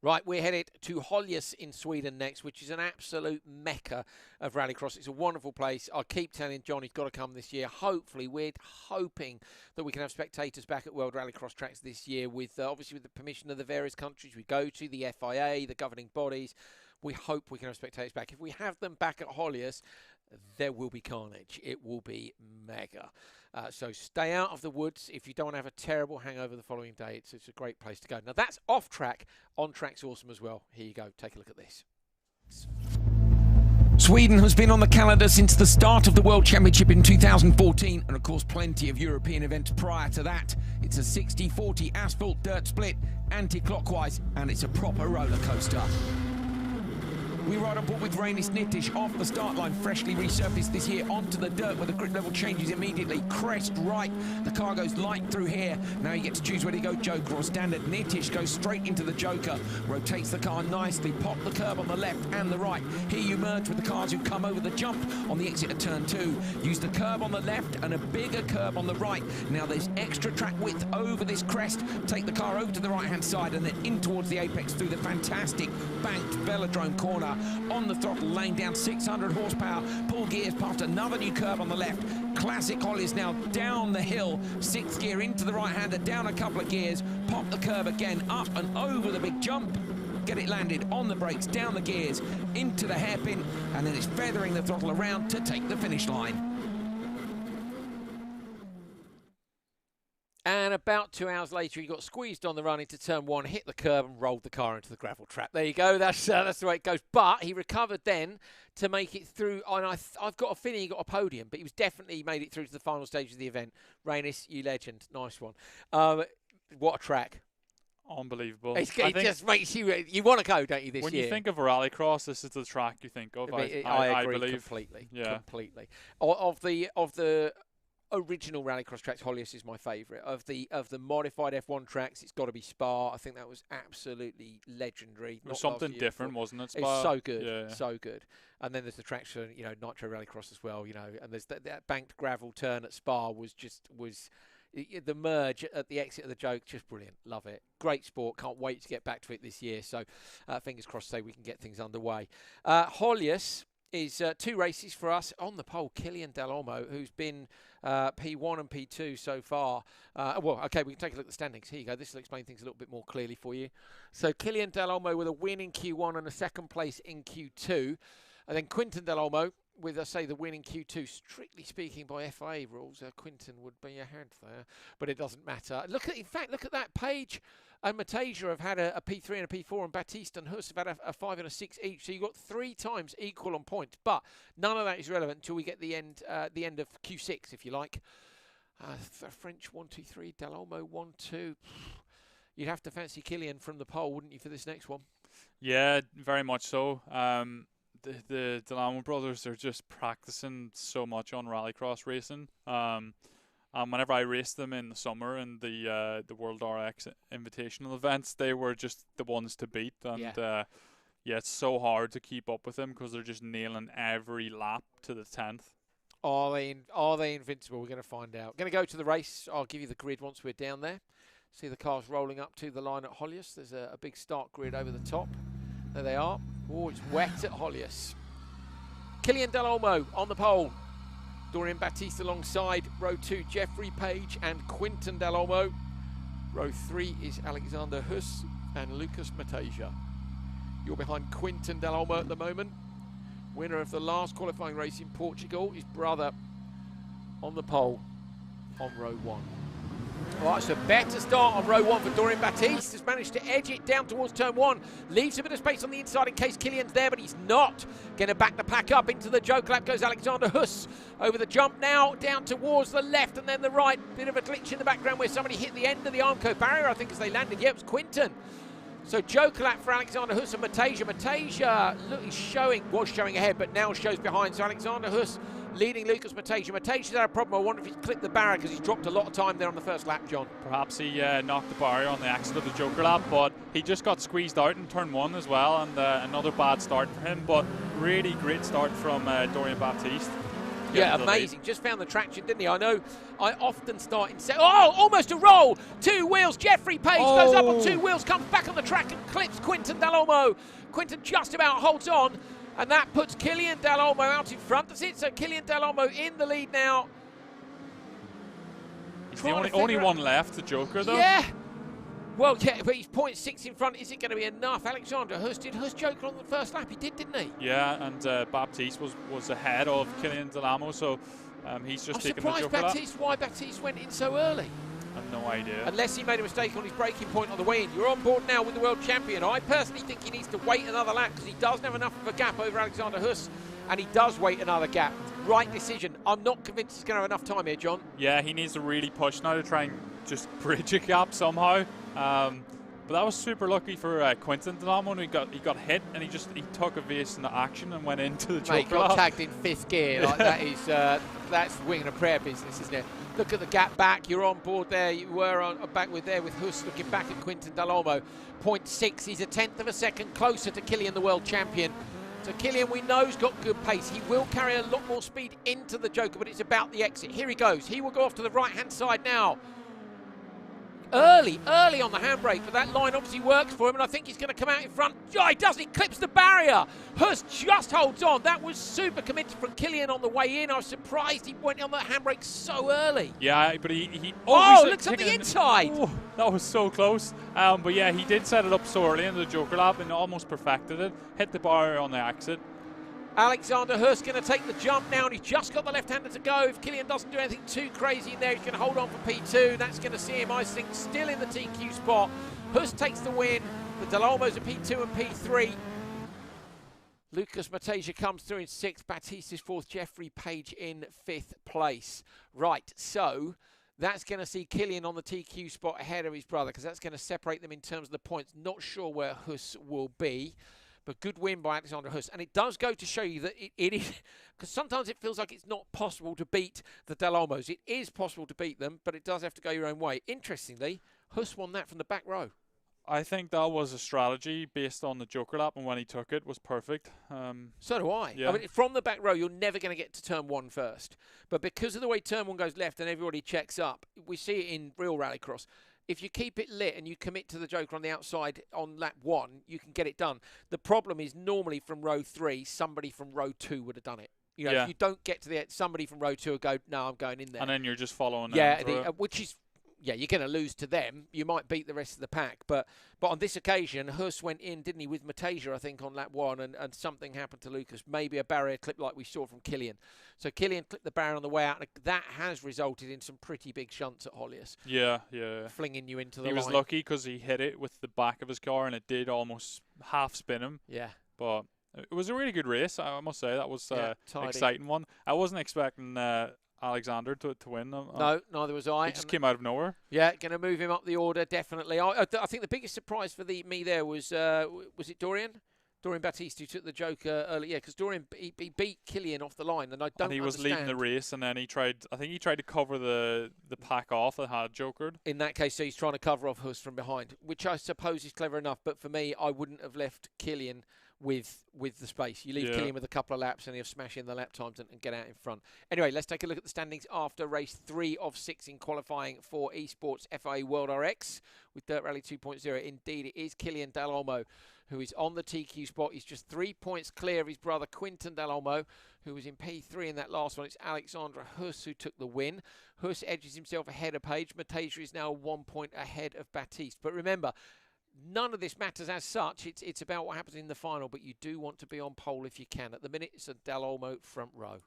Right, we're headed to Holjes in Sweden next, which is an absolute mecca of rallycross. It's a wonderful place. I keep telling John he's got to come this year. Hopefully, we're hoping that we can have spectators back at World Rallycross tracks this year with, obviously, with the permission of the various countries we go to, the FIA, the governing bodies. We hope we can have spectators back. If we have them back at Holjes, there will be carnage. It will be mega. So stay out of the woods if you don't want to have a terrible hangover the following day. It's a great place to go. Now that's off track. On track's awesome as well. Here you go. Take a look at this. Sweden has been on the calendar since the start of the World Championship in 2014, and of course plenty of European events prior to that. It's a 60-40 asphalt dirt split, anti-clockwise, and it's a proper roller coaster. We ride on board with Rainis Nitish off the start line, freshly resurfaced this year, onto the dirt where the grip level changes immediately. Crest right, the car goes light through here. Now you get to choose whether you go Joker or Standard. Nitish goes straight into the Joker, rotates the car nicely, pop the curb on the left and the right. Here you merge with the cars who come over the jump on the exit of turn 2. Use the curb on the left and a bigger curb on the right. Now there's extra track width over this crest. Take the car over to the right hand side and then in towards the apex through the fantastic banked velodrome corner. On the throttle, laying down 600 horsepower, pull gears past another new curve on the left. Classic Hollies now down the hill, 6th gear into the right-hander, down a couple of gears, pop the curve again, up and over the big jump. Get it landed on the brakes, down the gears, into the hairpin, and then it's feathering the throttle around to take the finish line. And about 2 hours later, he got squeezed on the run into turn 1, hit the curb and rolled the car into the gravel trap. There you go. That's the way it goes. But he recovered then to make it through. And I've got a feeling he got a podium, but he was definitely made it through to the final stage of the event. Rainis, you legend. Nice one. What a track. Unbelievable. It just makes you want to go, don't you, this when year? When you think of rallycross, this is the track you think of. I agree believe. completely. Yeah. Completely. Of the original rallycross tracks, Holjes is my favourite. Of the modified F1 tracks, it's got to be Spa. I think that was absolutely legendary. It was something different, wasn't it? Spa? It's so good, yeah. so good. And then there's the Traxion, Nitro Rallycross as well, and there's that banked gravel turn at Spa was the merge at the exit of the Joke, just brilliant. Love it. Great sport. Can't wait to get back to it this year. So fingers crossed, say we can get things underway. Holjes is 2 races for us. On the pole, Killian Dalomo, who's been P1 and P2 so far. Well, okay, we can take a look at the standings. Here you go. This will explain things a little bit more clearly for you. So Killian Dalomo with a win in Q1 and a 2nd place in Q2. And then Quinton Dalomo with, the win in Q2. Strictly speaking, by FIA rules, Quinton would be ahead there, but it doesn't matter. In fact, look at that page. And Matajia have had a P3 and a P4, and Baptiste and Huss have had a 5 and a 6 each. So you've got 3 times equal on points. But none of that is relevant until we get the end of Q6, if you like. French 1, 2, 3, Dalomo 1, 2. You'd have to fancy Killian from the pole, wouldn't you, for this next one? Yeah, very much so. The Dalomo brothers are just practicing so much on rallycross racing. Whenever I raced them in the summer in the World RX Invitational events, they were just the ones to beat. And yeah, it's so hard to keep up with them because they're just nailing every lap to the 10th. Are they invincible? We're going to find out. Going to go to the race. I'll give you the grid once we're down there. See the cars rolling up to the line at Holjes. There's a big start grid over the top. There they are. Oh, it's wet at Holjes. Killian Dalomo on the pole. Dorian Baptiste alongside. Row 2, Jeffrey Page and Quinton Dalomo. Row 3 is Alexander Huss and Lucas Matajia. You're behind Quinton Dalomo at the moment. Winner of the last qualifying race in Portugal. His brother on the pole on row 1. All right, so better start on row 1 for Dorian Baptiste. Has managed to edge it down towards turn 1. Leaves a bit of space on the inside in case Killian's there, but he's not. Going to back the pack up into the joke lap goes Alexander Huss. Over the jump now, down towards the left and then the right. Bit of a glitch in the background where somebody hit the end of the Armco barrier, I think, as they landed. Yeah, it was Quinton. So joke lap for Alexander Huss and Matajia. Matajia was showing ahead, but now shows behind. So Alexander Huss leading Lucas Matajia. Matajia's had a problem. I wonder if he's clipped the barrier because he's dropped a lot of time there on the first lap, John. Perhaps he knocked the barrier on the exit of the Joker lap, but he just got squeezed out in turn 1 as well, and another bad start for him. But really great start from Dorian Baptiste. Yeah, amazing. Just found the traction, didn't he? I know I often start in oh, almost a roll. 2 wheels. Jeffrey Page goes up on 2 wheels, comes back on the track and clips Quinton Dalomo. Quinton just about holds on, and that puts Killian Dalomo out in front. That's it. So Killian Dalomo in the lead now. He's the only one left, the Joker, though. Yeah. Well, yeah, but he's 0.6 in front. Is it going to be enough? Alexander Huss, did Huss Joker on the first lap? He did, didn't he? Yeah, and Baptiste was ahead of Killian Dalomo, so he's just taken the Joker. I'm surprised Baptiste, why Baptiste went in so early. I have no idea. Unless he made a mistake on his braking point on the way in. You're on board now with the world champion. I personally think he needs to wait another lap because he doesn't have enough of a gap over Alexander Huss, and he does wait another gap. Right decision. I'm not convinced he's going to have enough time here, John. Yeah, he needs to really push now to try and just bridge a gap somehow. But that was super lucky for Quinton Dalomo when he got hit, and he took evasive action and went into the Joker. Mate, got tagged in 5th gear. Like, that is that's wing and a prayer business, isn't it? Look at the gap back. You're on board there. You were back with Huss looking back at Quinton Dalomo. 0.6. He's a 1/10 of a second closer to Killian, the world champion. So Killian, we know, has got good pace. He will carry a lot more speed into the Joker, but it's about the exit. Here he goes. He will go off to the right-hand side now. Early on the handbrake, but that line obviously works for him, and I think he's going to come out in front. Oh, he does, he clips the barrier. Huss just holds on. That was super committed from Killian on the way in. I was surprised he went on the handbrake so early. Yeah, but he looks on the inside. Oh, that was so close. But yeah, he did set it up so early in the Joker lap and almost perfected it. Hit the barrier on the exit. Alexander Huss going to take the jump now, and he's just got the left-hander to go. If Killian doesn't do anything too crazy in there, he's going to hold on for P2. That's going to see him, I think, still in the TQ spot. Huss takes the win. The Dalomos are P2 and P3. Lucas Matajia comes through in 6th. Baptiste is 4th. Jeffrey Page in 5th place. Right, so that's going to see Killian on the TQ spot ahead of his brother, because that's going to separate them in terms of the points. Not sure where Huss will be. But good win by Alexander Huss. And it does go to show you that it is, because sometimes it feels like it's not possible to beat the Dalomos. It is possible to beat them, but it does have to go your own way. Interestingly, Huss won that from the back row. I think that was a strategy based on the Joker lap, and when he took it was perfect. So do I. Yeah. I mean, from the back row, you're never going to get to turn 1 first. But because of the way turn 1 goes left and everybody checks up, we see it in real rallycross. If you keep it lit and you commit to the Joker on the outside on lap 1, you can get it done. The problem is normally from row 3, somebody from row 2 would have done it. You know, yeah. If you don't get to the end, somebody from row 2 will go, no, I'm going in there. And then you're just following them. Yeah, which is, yeah, you're going to lose to them. You might beat the rest of the pack. But on this occasion, Huss went in, didn't he, with Matajia, I think, on lap 1, and something happened to Lucas. Maybe a barrier clip like we saw from Killian. So Killian clipped the barrier on the way out, and that has resulted in some pretty big shunts at Hollius. Yeah. Flinging you into the line. He was lucky because he hit it with the back of his car, and it did almost half spin him. Yeah. But it was a really good race, I must say. That was an exciting one. I wasn't expecting Alexander to win. No, neither was I. He just came out of nowhere. Yeah, going to move him up the order, definitely. I think the biggest surprise for me there was it Dorian? Dorian Baptiste, who took the Joker early, because Dorian he beat Killian off the line, and I don't. And he was leading the race, and then I think he tried to cover the pack off that had Jokered. In that case, so he's trying to cover off Huss from behind, which I suppose is clever enough. But for me, I wouldn't have left Killian with the space. You leave Killian with a couple of laps, and he'll smash in the lap times and get out in front. Anyway, let's take a look at the standings after race 3 of 6 in qualifying for Esports FIA World RX with Dirt Rally 2.0. Indeed, it is Killian Dalomo who is on the TQ spot. He's just 3 points clear of his brother Quinton Dalomo, who was in P3 in that last one. It's Alexander Huss who took the win. Huss edges himself ahead of Page. Matajia is now 1 point ahead of Baptiste. But remember, none of this matters as such. It's about what happens in the final, but you do want to be on pole if you can. At the minute, it's a Dalomo front row.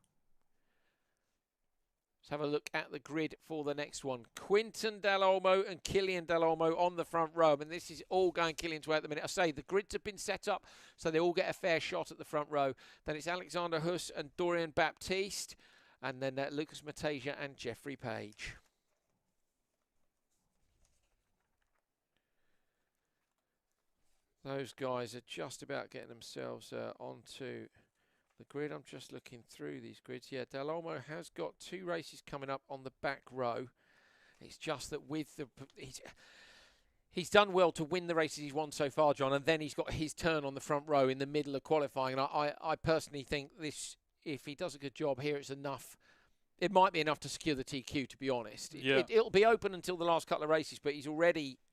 Let's have a look at the grid for the next one. Quinton Dalomo and Killian Dalomo on the front row. And this is all going Killian's way at the minute. I say the grids have been set up so they all get a fair shot at the front row. Then it's Alexander Huss and Dorian Baptiste. And then Lucas Matajia and Jeffrey Page. Those guys are just about getting themselves onto the grid. I'm just looking through these grids. Yeah, Dalomo has got 2 races coming up on the back row. It's just that with the... He's done well to win the races he's won so far, John, and then he's got his turn on the front row in the middle of qualifying. And I personally think this if he does a good job here, it's enough. It might be enough to secure the TQ, to be honest. Yeah. It'll be open until the last couple of races, but him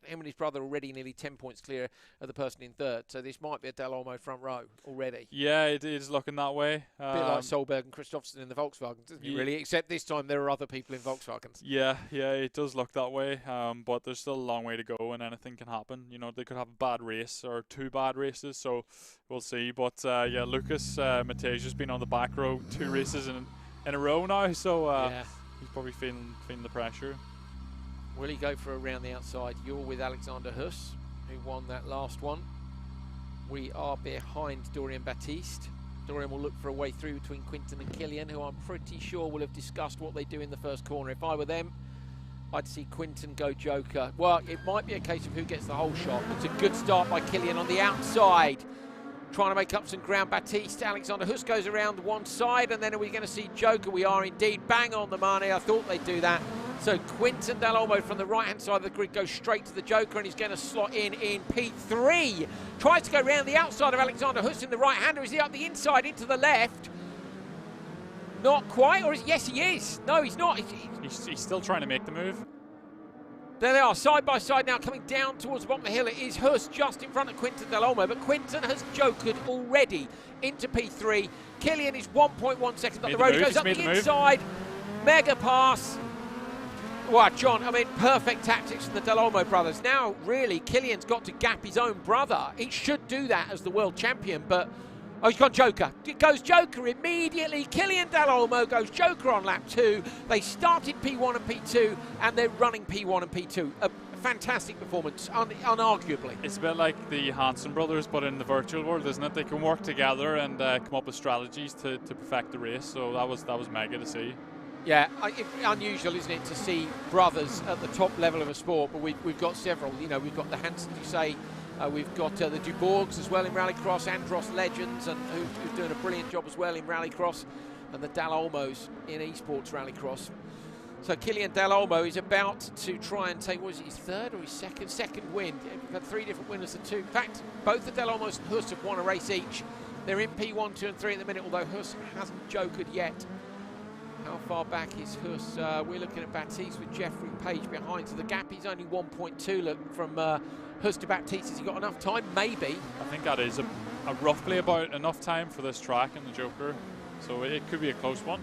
and his brother already nearly 10 points clear of the person in third. So this might be a Dalomo front row already. Yeah, it is looking that way. A bit like Solberg and Kristoffersen in the Volkswagen, doesn't it, really? Except this time there are other people in Volkswagens. Yeah, it does look that way. But there's still a long way to go, and anything can happen. You know, they could have a bad race or 2 bad races, so we'll see. But yeah, Lucas Matajia's been on the back row 2 races in a row now, so he's probably feeling the pressure. Will he go for around the outside? You're with Alexander Huss, who won that last one. We are behind Dorian Baptiste. Dorian will look for a way through between Quinton and Killian, who I'm pretty sure will have discussed what they do in the first corner. If I were them, I'd see Quinton go joker. Well, it might be a case of who gets the whole shot. It's a good start by Killian on the outside, trying to make up some ground. Baptiste, Alexander Huss goes around one side, and then are we going to see joker? We are indeed. Bang on the money. I thought they'd do that. So Quinton Dalomo from the right-hand side of the grid goes straight to the joker, and he's going to slot in P3. Tries to go around the outside of Alexander Huss in the right-hander. Is he up the inside into the left? Not quite, or yes, he is. No, he's not. He's still trying to make the move. There they are, side by side now, coming down towards the bottom of the hill. It is Huss just in front of Quinton Dalomo, but Quinton has jokered already into P3. Killian is 1.1 seconds up the road. He goes up the inside. Mega pass. Wow, John, I mean, perfect tactics from the Dalomo brothers. Now, really, Killian's got to gap his own brother. He should do that as the world champion, but... Oh, he's gone joker. It goes joker immediately. Killian Dalomo goes joker on lap 2. They started P1 and P2, and they're running P1 and P2. A fantastic performance, unarguably. It's a bit like the Hansen brothers, but in the virtual world, isn't it? They can work together and come up with strategies to perfect the race. So that was mega to see. Yeah, unusual, isn't it, to see brothers at the top level of a sport, but we've got several. You know, we've got the Hansens, you say, we've got the Dubourgs as well in Rallycross, Andros legends, and who's doing a brilliant job as well in Rallycross, and the Dalomos in Esports Rallycross. So Killian Dalomo is about to try and take, what is it, his third or his second? Second win. We've had 3 different winners and 2. In fact, both the Dalomos and Huss have won a race each. They're in P1, 2 and 3 at the minute, although Huss hasn't jokered yet. How far back is Huss? We're looking at Baptiste with Jeffrey Page behind. So the gap is only 1.2 look from Huss to Baptiste. Has he got enough time? Maybe. I think that is a roughly about enough time for this track and the joker. So it could be a close one.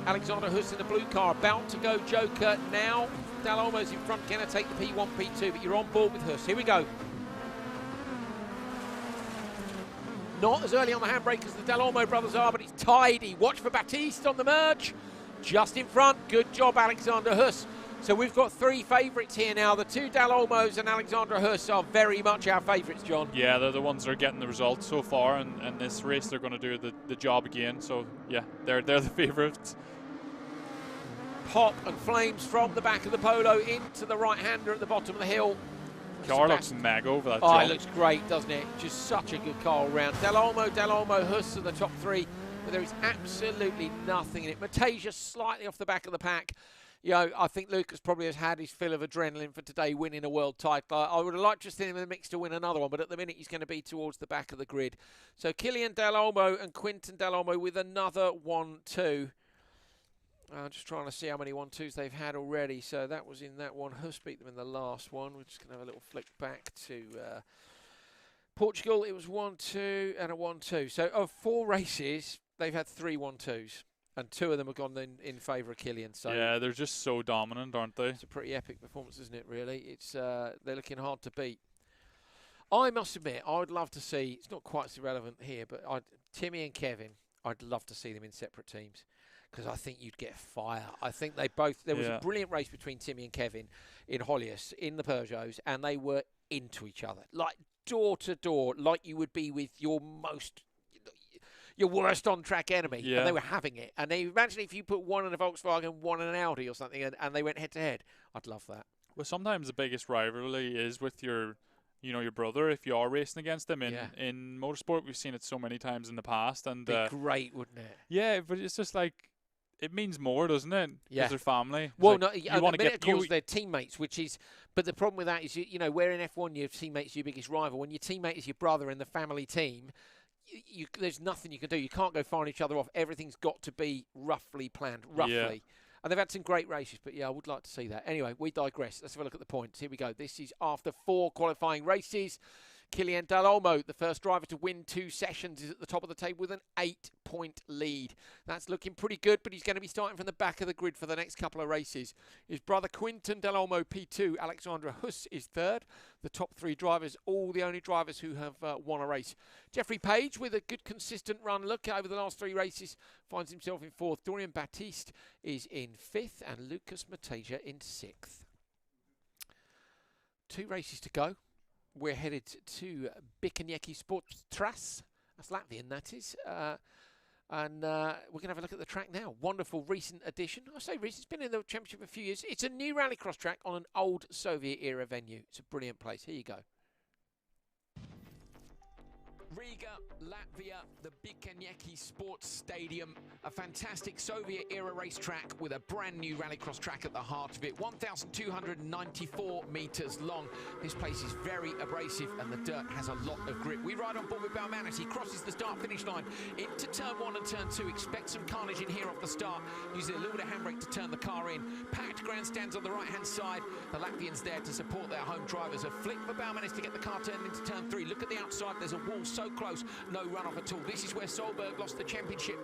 Alexander Huss in the blue car about to go joker now. Dalomo's in front. Can I take the P1, P2? But you're on board with Huss. Here we go. Not as early on the handbrake as the Dalomo brothers are, but it's tidy. Watch for Baptiste on the merge. Just in front. Good job, Alexander Huss. So we've got 3 favourites here now. The 2 Dalomos and Alexander Huss are very much our favourites, John. Yeah, they're the ones that are getting the results so far, and this race they're going to do the job again. So yeah, they're the favourites. Pop and flames from the back of the Polo into the right-hander at the bottom of the hill. Car looks mega over that jump. Oh, it looks great, doesn't it? Just such a good car all round. Dalomo, Huss are the top 3, but there is absolutely nothing in it. Matajia slightly off the back of the pack. You know, I think Lucas probably has had his fill of adrenaline for today, winning a world title. I would have liked to see him in the mix to win another one, but at the minute he's going to be towards the back of the grid. So Killian Dalomo and Quinton Dalomo with another 1-2. I'm just trying to see how many 1-2s they've had already. So that was in that one. Huss beat them in the last one. We're just going to have a little flick back to Portugal. It was 1-2 and a 1-2. So of 4 races, they've had 3 1-2s. And 2 of them have gone in favour of Killian. So yeah, they're just so dominant, aren't they? It's a pretty epic performance, isn't it, really? It's they're looking hard to beat. I must admit, I would love to see, it's not quite so relevant here, but Timmy and Kevin, I'd love to see them in separate teams. Because I think you'd get fire. I think they both... There was a brilliant race between Timmy and Kevin in Hollius, in the Peugeots, and they were into each other. Like, door to door, like you would be with your worst on-track enemy. Yeah. And they were having it. And imagine if you put one in a Volkswagen, one in an Audi or something, and they went head-to-head. I'd love that. Well, sometimes the biggest rivalry is with your brother, if you are racing against them in motorsport. We've seen it so many times in the past. And be great, wouldn't it? Yeah, but it's just like... It means more, doesn't it? Yeah. Because they're family. It's well, like, no, you want to get... Of course, they're teammates, which is... But the problem with that is, you know, where in F1 your teammate's your biggest rival. When your teammate is your brother in the family team, there's nothing you can do. You can't go firing each other off. Everything's got to be roughly planned, roughly. Yeah. And they've had some great races, but yeah, I would like to see that. Anyway, we digress. Let's have a look at the points. Here we go. This is after 4 qualifying races. Killian Dalomo, the first driver to win 2 sessions, is at the top of the table with an 8-point lead. That's looking pretty good, but he's going to be starting from the back of the grid for the next couple of races. His brother Quinton Dalomo, P2, Alexander Huss is third. The top 3 drivers, all the only drivers who have won a race. Jeffrey Page, with a good consistent run look over the last 3 races, finds himself in 4th. Dorian Baptiste is in 5th, and Lucas Matajia in 6th. 2 races to go. We're headed to Rallycross Esports Traxion. That's Latvian, that is. And we're going to have a look at the track now. Wonderful recent addition. I say recent, it's been in the championship a few years. It's a new rallycross track on an old Soviet-era venue. It's a brilliant place. Here you go. Riga, Latvia, the Rallycross Sports Stadium, a fantastic Soviet-era racetrack with a brand new rallycross track at the heart of it, 1,294 metres long. This place is very abrasive and the dirt has a lot of grip. We ride on board with Baumanis. He crosses the start-finish line into turn 1 and turn 2. Expect some carnage in here off the start, using a little bit of handbrake to turn the car in. Packed grandstands on the right-hand side. The Latvians there to support their home drivers. A flick for Baumanis to get the car turned into turn 3. Look at the outside. There's a wall so close, no runoff at all. This is where Solberg lost the championship.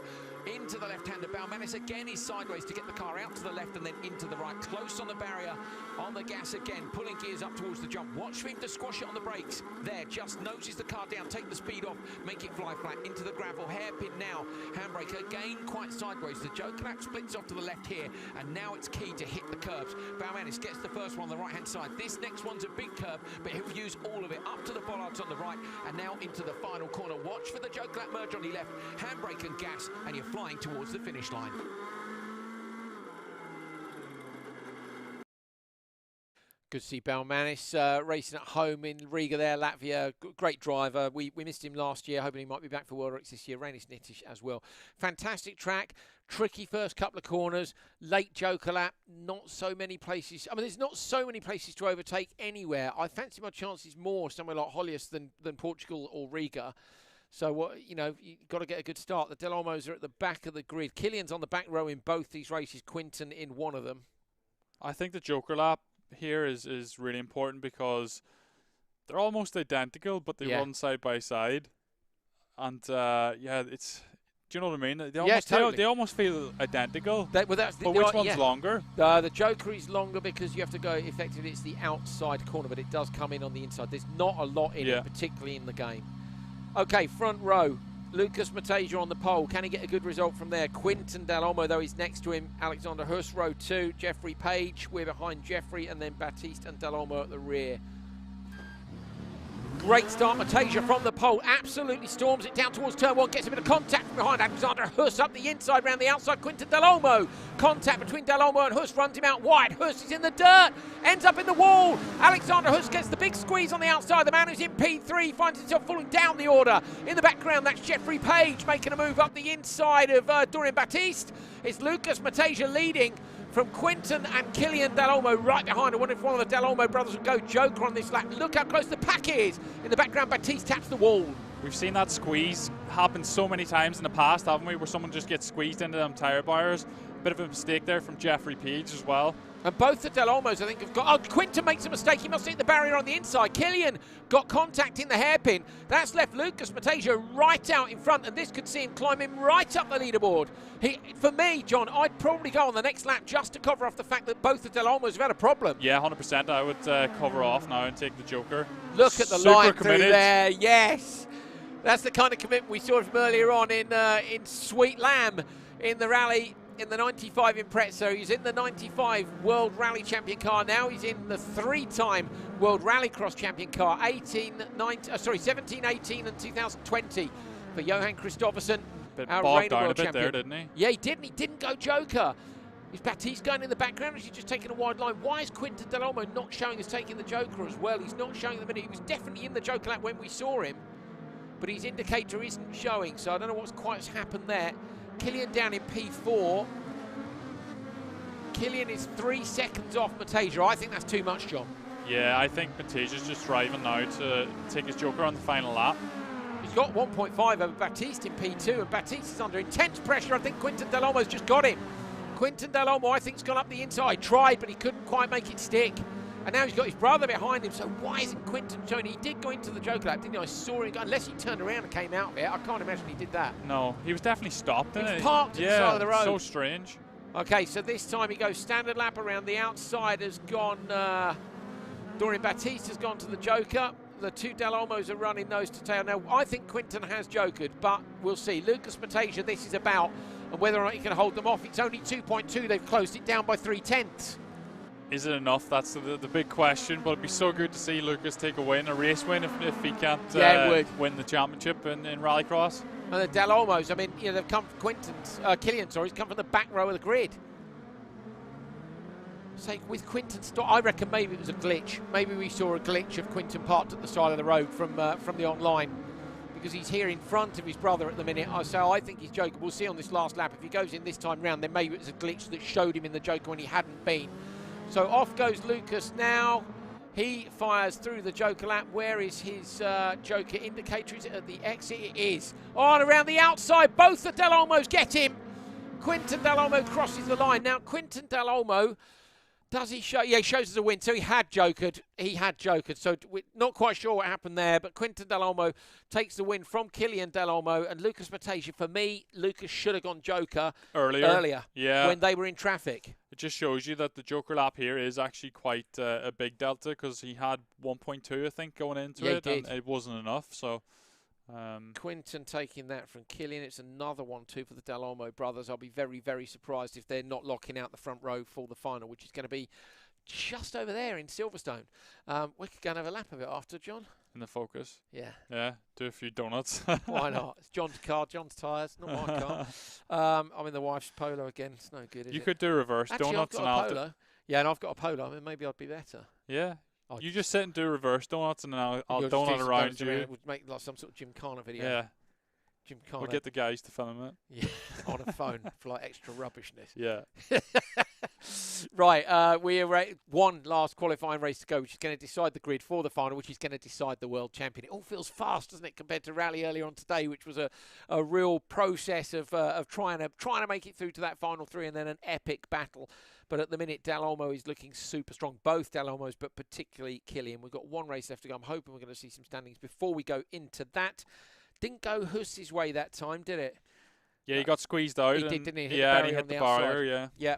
Into the left-hander. Baumanis again is sideways to get the car out to the left and then into the right. Close on the barrier, on the gas again, pulling gears up towards the jump. Watch for him to squash it on the brakes. There, just noses the car down, take the speed off, make it fly flat into the gravel. Hairpin now, handbrake again quite sideways. The Joker lap splits off to the left here, and now it's key to hit the curbs. Baumanis gets the first one on the right-hand side. This next one's a big curve, but he'll use all of it up to the bollards on the right, and now into the final corner. Watch for the Joker lap merge on the left, handbrake and gas, and you're flying towards the finish line. Good to see Baumanis racing at home in Riga there, Latvia. Great driver. We missed him last year, hoping he might be back for World Rally this year. Rainis Nitish as well. Fantastic track. Tricky first couple of corners. Late Joker lap. Not so many places. I mean, there's not so many places to overtake anywhere. I fancy my chances more somewhere like Hollius than Portugal or Riga. So, you know, you've got to get a good start. The Dalomos are at the back of the grid. Killian's on the back row in both these races. Quinton in one of them. I think the Joker lap here is really important because they're almost identical, but they run side by side. And, yeah, it's... Do you know what I mean? They almost, they almost feel identical. But which one's longer? The Joker is longer because you have to go, effectively, it's the outside corner, but it does come in on the inside. There's not a lot in it, particularly in the game. Okay, front row. Lucas Matajia on the pole. Can he get a good result from there? Quinton Dalomo, though, is next to him. Alexander Huss, row 2. Jeffrey Page, we're behind Jeffrey, and then Baptiste and Dalomo at the rear. Great start, Matajia from the pole, absolutely storms it down towards turn 1, gets a bit of contact from behind. Alexander Huss up the inside, round the outside, Quinton Dalomo. Contact between Dalomo and Huss, runs him out wide. Huss is in the dirt, ends up in the wall. Alexander Huss gets the big squeeze on the outside. The man who's in P3 finds himself falling down the order. In the background, that's Jeffrey Page making a move up the inside of Dorian Baptiste. It's Lucas Matajia leading from Quinton and Killian Dalomo right behind. I wonder if one of the Dalomo brothers would go Joker on this lap. Look how close the pack is. In the background, Baptiste taps the wall. We've seen that squeeze happen so many times in the past, haven't we, where someone just gets squeezed into them tyre bars. Bit of a mistake there from Jeffrey Page as well. And both the Dalomos, I think, have got... Oh, Quinton makes a mistake. He must hit the barrier on the inside. Killian got contact in the hairpin. That's left Lucas Matajia right out in front, and this could see him climbing right up the leaderboard. For me, John, I'd probably go on the next lap just to cover off the fact that both the Dalomos have had a problem. Yeah, 100%. I would cover off now and take the Joker. Look at the line through there. Yes. That's the kind of commitment we saw from earlier on in Sweet Lamb in the rally. In the 95 Impreza. He's in the 95 World Rally Champion car now. He's in the 3-time World Rallycross Champion car, 17, 18 and 2020 for Johan Kristoffersen. Bogged down a bit there, didn't he? Yeah, he didn't. He didn't go Joker. Is Baptiste going in the background, or is he just taking a wide line? Why is Quinton Dalomo not showing us taking the Joker as well? He's not showing the minute. He was definitely in the Joker lap when we saw him, but his indicator isn't showing, so I don't know what's quite happened there. Killian down in P4. Killian is 3 seconds off Matajia. I think that's too much, John. Yeah, I think Matajia's just driving now to take his Joker on the final lap. Is got 1.5 over Baptiste in P2, and Baptiste is under intense pressure. I think Quinton Dalomo's just got him. Quinton Dalomo, I think, has gone up the inside. Tried, but he couldn't quite make it stick. And now he's got his brother behind him, so why isn't Quinton showing? He did go into the Joker lap, didn't he? I saw him, unless he turned around and came out of it. I can't imagine he did that. No, he was definitely stopped. He was parked on the side of the road. So strange. Okay, so this time he goes standard lap around. The outside has gone, Dorian Baptiste has gone to the Joker. The two Dalomos are running nose to tail. Now, I think Quinton has jokered, but we'll see. Lucas Matajia, this is about, and whether or not he can hold them off. It's only 2.2. They've closed it down by 3/10. Is it enough? That's the big question, but it'd be so good to see Lucas take a win, a race win, if he can't win the championship in Rallycross. And the Dalomos, I mean, you know, they've come from Killian, sorry, he's come from the back row of the grid. So with Quinton, I reckon maybe it was a glitch. Maybe we saw a glitch of Quinton parked at the side of the road from the online, because he's here in front of his brother at the minute. So I think he's joking. We'll see on this last lap. If he goes in this time round, then maybe it was a glitch that showed him in the Joker when he hadn't been. So off goes Lucas now. He fires through the Joker lap. Where is his Joker indicator? Is it at the exit? It is. Oh, and around the outside, both the Dalomos get him. Quinton Dalomo crosses the line. Now, Quinton Dalomo, does he show? Yeah, he shows us a win. So he had jokered. So we're not quite sure what happened there, but Quinton Dalomo takes the win from Killian Dalomo. And Lucas Matajia, for me, Lucas should have gone Joker earlier when they were in traffic. It just shows you that the Joker lap here is actually quite a big delta, because he had 1.2, I think, going into it, and it wasn't enough. So Quinton taking that from Killian. It's another 1-2 for the Dalomo brothers. I'll be very, very surprised if they're not locking out the front row for the final, which is going to be just over there in Silverstone. We could go and have a lap of it after, John. In the Focus. Yeah. Yeah, do a few donuts. Why not? It's John's car, John's tyres, not my car. I'm in the wife's Polo again. It's no good, is it? You could do reverse donuts. I've got a Polo. Yeah, and I've got a Polo. I mean, maybe I'd be better. Yeah. You just sit and do reverse donuts, and then I'll donut around you. We'll make like some sort of Gymkhana video. Yeah. Gymkhana. We'll get the guys to film it. Yeah, on a phone for like extra rubbishness. Yeah. Right, we are one last qualifying race to go, which is going to decide the grid for the final, which is going to decide the world champion. It all feels fast, doesn't it, compared to Rally earlier on today, which was a real process of trying to make it through to that final three, and then an epic battle. But at the minute, Dalomo is looking super strong. Both Dalomos, but particularly Killian. We've got one race left to go. I'm hoping we're going to see some standings before we go into that. Didn't go Huss's way that time, did it? Yeah, he got squeezed out. He did, didn't he? Yeah, and he hit the barrier, yeah. Yeah.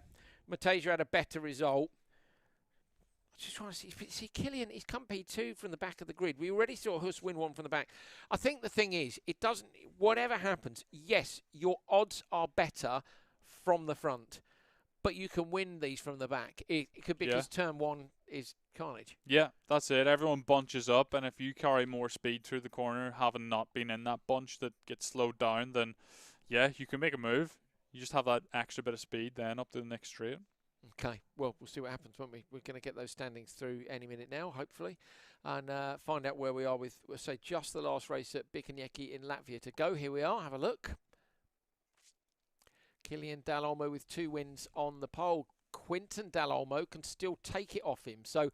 Matajia had a better result. Just trying to see Killian, he's come P2 from the back of the grid. We already saw Huss win one from the back. I think the thing is, it doesn't, whatever happens, yes, your odds are better from the front, but you can win these from the back. It could be because turn one is carnage. Yeah, that's it. Everyone bunches up, and if you carry more speed through the corner, having not been in that bunch that gets slowed down, then yeah, you can make a move. You just have that extra bit of speed then up to the next straight. Okay, well, we'll see what happens, won't we? We're going to get those standings through any minute now, hopefully, and find out where we are with, we'll say, just the last race at Bikanieki in Latvia to go. Here we are. Have a look. Killian Dalomo with 2 wins on the pole. Quinton Dalomo can still take it off him. So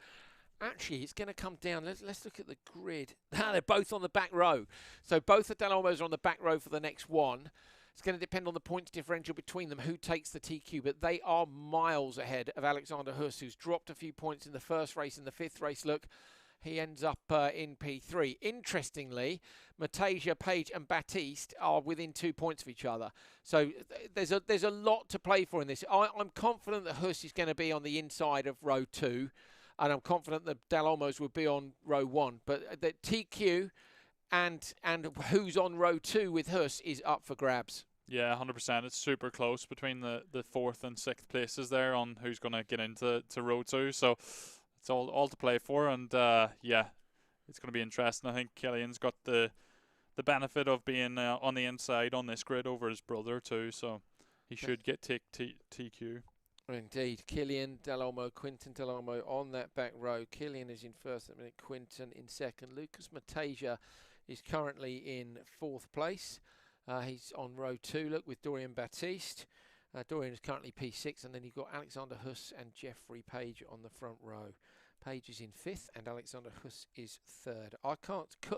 actually, it's going to come down. Let's look at the grid. They're both on the back row. So both the Dalomos are on the back row for the next one. It's going to depend on the points differential between them, who takes the TQ, but they are miles ahead of Alexander Huss, who's dropped a few points in the first race. In the 5th race, look, he ends up in P3. Interestingly, Matajia, Page and Baptiste are within 2 points of each other. So there's a lot to play for in this. I'm confident that Huss is going to be on the inside of row 2, and I'm confident that Dalomos will be on row 1. But the TQ and who's on row 2 with Huss is up for grabs. Yeah, 100%. It's super close between the 4th and 6th places there on who's going to get into row 2. So it's all to play for, and yeah, it's going to be interesting. I think Killian's got the benefit of being on the inside on this grid over his brother too, so he should get TQ. Indeed. Killian Dalomo, Quinton Dalomo on that back row. Killian is in first at the minute, Quinton in second. Lucas Matajia is currently in 4th place. He's on row 2, look, with Dorian Baptiste. Dorian is currently P6, and then you've got Alexander Huss and Jeffrey Page on the front row. Page is in 5th, and Alexander Huss is 3rd.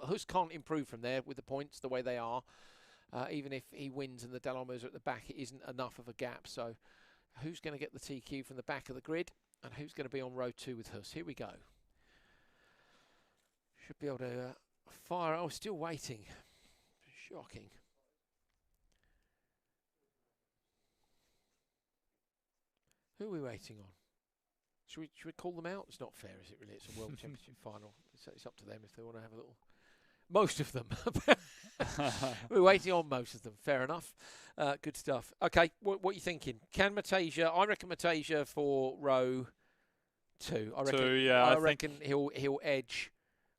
Huss can't improve from there with the points the way they are. Even if he wins and the Dalomos are at the back, it isn't enough of a gap. So who's going to get the TQ from the back of the grid, and who's going to be on row 2 with Huss? Here we go. Should be able to fire. Oh, still waiting. Shocking. Who are we waiting on? Should we call them out? It's not fair, is it really? It's a World Championship final. It's up to them if they want to have a little... Most of them. We're waiting on most of them. Fair enough. Good stuff. Okay, what are you thinking? Can Matajia... I reckon Matajia for row 2. I reckon he'll edge...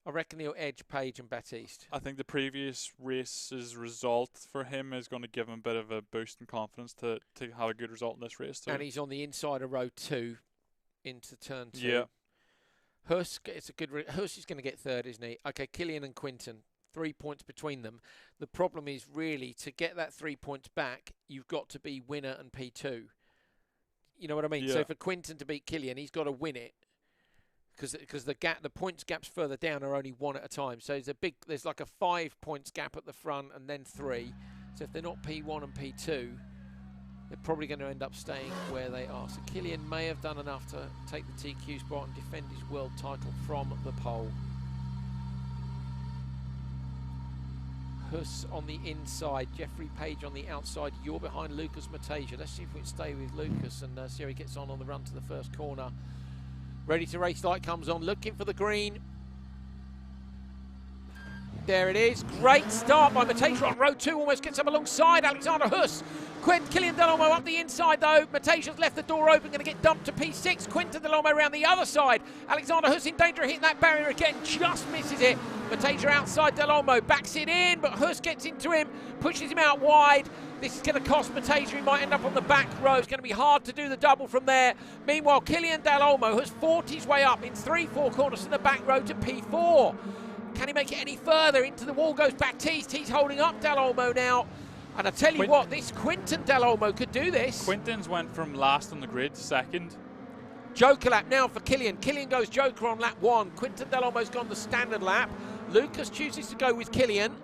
I reckon he'll edge Page and Baptiste. I think the previous race's result for him is going to give him a bit of a boost in confidence to have a good result in this race too. And he's on the inside of row 2 into turn 2. Yeah. Huss, Huss is going to get 3rd, isn't he? Okay, Killian and Quinton, 3 points between them. The problem is really to get that 3 points back, you've got to be winner and P2. You know what I mean? Yeah. So for Quinton to beat Killian, he's got to win it. Because the points gaps further down are only 1 at a time. So there's like a 5 points gap at the front and then 3. So if they're not P1 and P2, they're probably going to end up staying where they are. So Killian may have done enough to take the TQ spot and defend his world title from the pole. Huss on the inside, Jeffrey Page on the outside. You're behind Lucas Matajia. Let's see if we can stay with Lucas and see how he gets on the run to the first corner. Ready to race light comes on, looking for the green. There it is. Great start by Matajia on row 2. Almost gets up alongside Alexander Huss. Killian Dalomo up the inside though. Matajia's left the door open, going to get dumped to P6. Quinton Dalomo around the other side. Alexander Huss in danger of hitting that barrier again. Just misses it. Matajia outside Dalomo. Backs it in, but Huss gets into him. Pushes him out wide. This is going to cost Matajia. He might end up on the back row. It's going to be hard to do the double from there. Meanwhile, Killian Dalomo has fought his way up in 3-4 corners to the back row to P4. Can he make it any further? Into the wall goes Baptiste. He's holding up Dalomo now. And I tell you what, this Quinton Dalomo could do this. Quinton's went from last on the grid to 2nd. Joker lap now for Killian. Killian goes Joker on lap 1. Quinton Dalomo's gone the standard lap. Lucas chooses to go with Killian.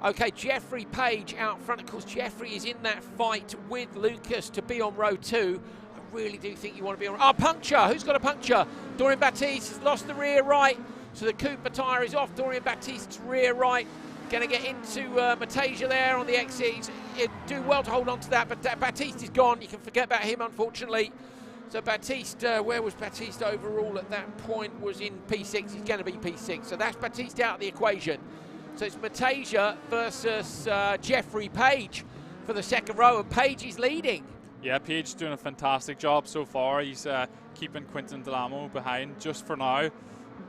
Okay, Jeffrey Page out front. Of course, Jeffrey is in that fight with Lucas to be on row 2. I really do think you want to be on... Oh, puncture! Who's got a puncture? Dorian Baptiste has lost the rear right. So the Coupe tyre is off. Dorian Baptiste's rear right. Going to get into Matajia there on the exit. He'd do well to hold on to that, but Baptiste is gone. You can forget about him, unfortunately. So Baptiste, where was Baptiste overall at that point? Was in P6. He's going to be P6. So that's Baptiste out of the equation. So it's Matajia versus Jeffrey Page for the second row, and Page is leading. Yeah, Page is doing a fantastic job so far. He's keeping Quinton Dalomo behind just for now.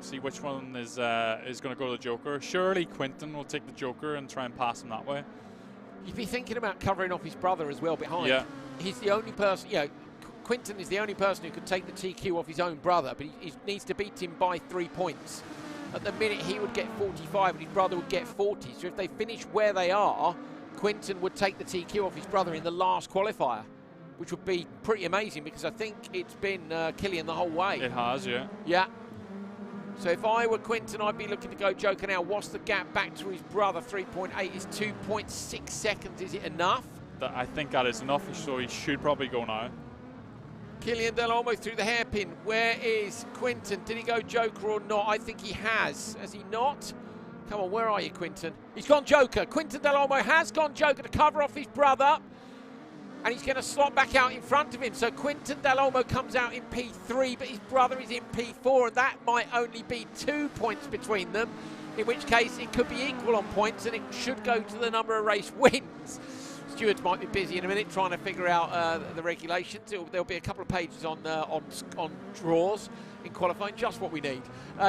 See which one is going to go to the Joker. Surely Quinton will take the Joker and try and pass him that way. You'd be thinking about covering off his brother as well behind. Yeah. He's the only person, you know, Quinton is the only person who could take the TQ off his own brother, but he needs to beat him by 3 points. At the minute, he would get 45 and his brother would get 40. So if they finish where they are, Quinton would take the TQ off his brother in the last qualifier, which would be pretty amazing because I think it's been Killian the whole way. It has, yeah. Yeah. So if I were Quinton, I'd be looking to go Joker now. What's the gap back to his brother? 3.8 is 2.6 seconds. Is it enough? I think that is enough, so he should probably go now. Killian Dalomo through the hairpin. Where is Quinton? Did he go Joker or not? I think he has. Has he not? Come on, where are you, Quinton? He's gone Joker. Quinton Dalomo has gone Joker to cover off his brother. And he's going to slot back out in front of him. So Quinton Dalomo comes out in P3, but his brother is in P4, and that might only be 2 points between them, in which case it could be equal on points, and it should go to the number of race wins. Stewards might be busy in a minute trying to figure out the regulations. There'll be a couple of pages on draws in qualifying, just what we need.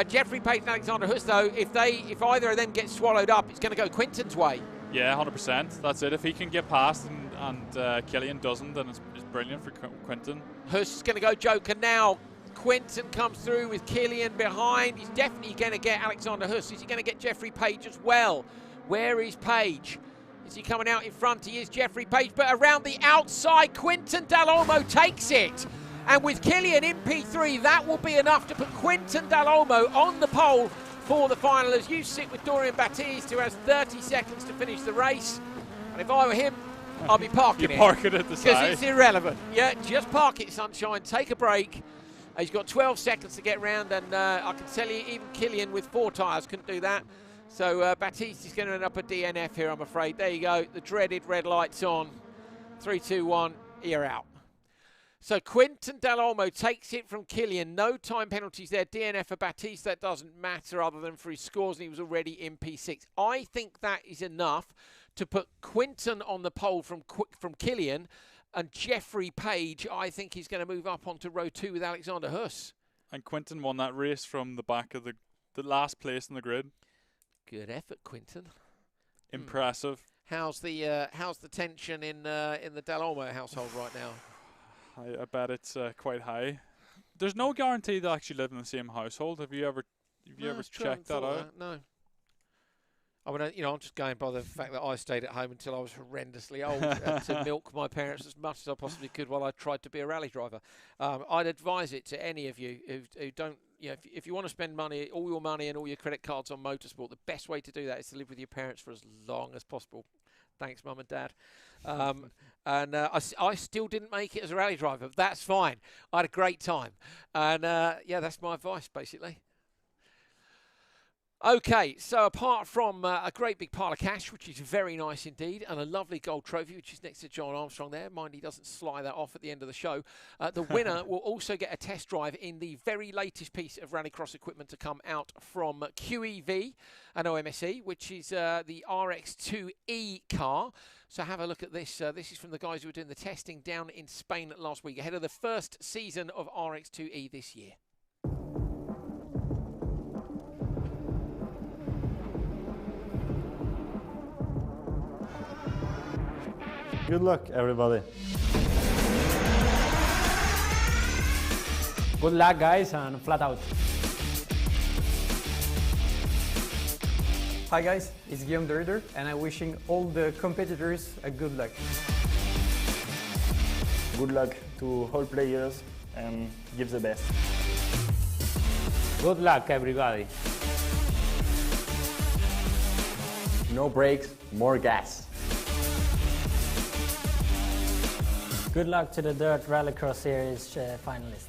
Jeffrey Page and Alexander Huss, though, if either of them get swallowed up, it's going to go Quinton's way. Yeah, 100%. That's it. If he can get past and Killian doesn't, then it's brilliant for Quinton. Huss is going to go Joker now. Quinton comes through with Killian behind. He's definitely going to get Alexander Huss. Is he going to get Jeffrey Page as well? Where is Page? Is he coming out in front? He is Jeffrey Page, but around the outside, Quinton Dalomo takes it. And with Killian in P3, that will be enough to put Quinton Dalomo on the pole for the final, as you sit with Dorian Baptiste, who has 30 seconds to finish the race. And if I were him, I'll be parking it. Park it at the side. Because it's irrelevant. Yeah, just park it, sunshine, take a break. He's got 12 seconds to get round, and I can tell you, even Killian with 4 tyres couldn't do that. So Baptiste is going to end up a DNF here, I'm afraid. There you go, the dreaded red lights on. 3, 2, 1, you're out. So Quinton Dalomo takes it from Killian. No time penalties there. DNF for Baptiste. That doesn't matter other than for his scores, and he was already in P6. I think that is enough to put Quinton on the pole from Killian, and Jeffrey Page, I think, he's going to move up onto row 2 with Alexander Huss. And Quinton won that race from the back of the last place in the grid. Good effort, Quinton. Impressive. How's the tension in the Dalomo household right now? I bet it's quite high. There's no guarantee they actually live in the same household. Have you ever checked that out? No. I mean, you know, I'm just going by the fact that I stayed at home until I was horrendously old to milk my parents as much as I possibly could while I tried to be a rally driver. I'd advise it to any of you who don't, you know, if you want to spend money, all your money and all your credit cards on motorsport, the best way to do that is to live with your parents for as long as possible. Thanks, Mum and Dad. I still didn't make it as a rally driver, but that's fine. I had a great time. And, yeah, that's my advice, basically. Okay, so apart from a great big pile of cash, which is very nice indeed, and a lovely gold trophy, which is next to John Armstrong there. Mind he doesn't sly that off at the end of the show. The winner will also get a test drive in the very latest piece of Rallycross equipment to come out from QEV and OMSE, which is the RX2E car. So have a look at this. This is from the guys who were doing the testing down in Spain last week, ahead of the first season of RX2E this year. Good luck, everybody. Good luck, guys, and flat out. Hi guys, it's Guillaume Derrida, and I'm wishing all the competitors a good luck. Good luck to all players and give the best. Good luck, everybody. No brakes, more gas. Good luck to the Dirt Rallycross Series finalists.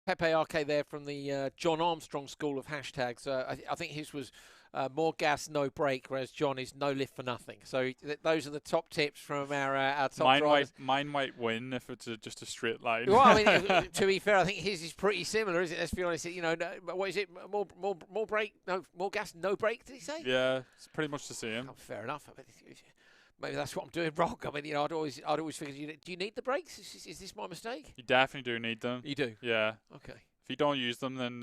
Pepe Arque there from the John Armstrong school of hashtags. I think his was more gas, no brake, whereas John is no lift for nothing. So those are the top tips from our top drivers. Mine might win if it's just a straight line. Well, I mean, to be fair, I think his is pretty similar, isn't it? Let's be honest. You know, what is it? More brake, no more gas, no brake. Did he say? Yeah, it's pretty much the same. Oh, fair enough. I mean, maybe that's what I'm doing wrong. I mean, you know, I'd always figure, do you need the brakes? Is this my mistake? You definitely do need them. You do? Yeah. Okay. If you don't use them, then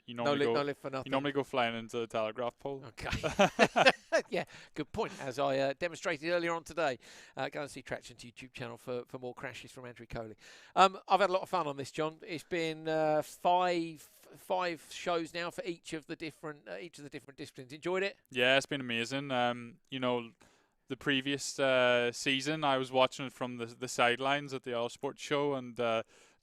you normally no lift for nothing. You normally go flying into the telegraph pole. Okay. Yeah, good point. As I demonstrated earlier on today, go and see Traxion's YouTube channel for more crashes from Andrew Coley. I've had a lot of fun on this, John. It's been five shows now for each of the different disciplines. Enjoyed it? Yeah, it's been amazing. You know, the previous season, I was watching it from the sidelines at the All Sports show, and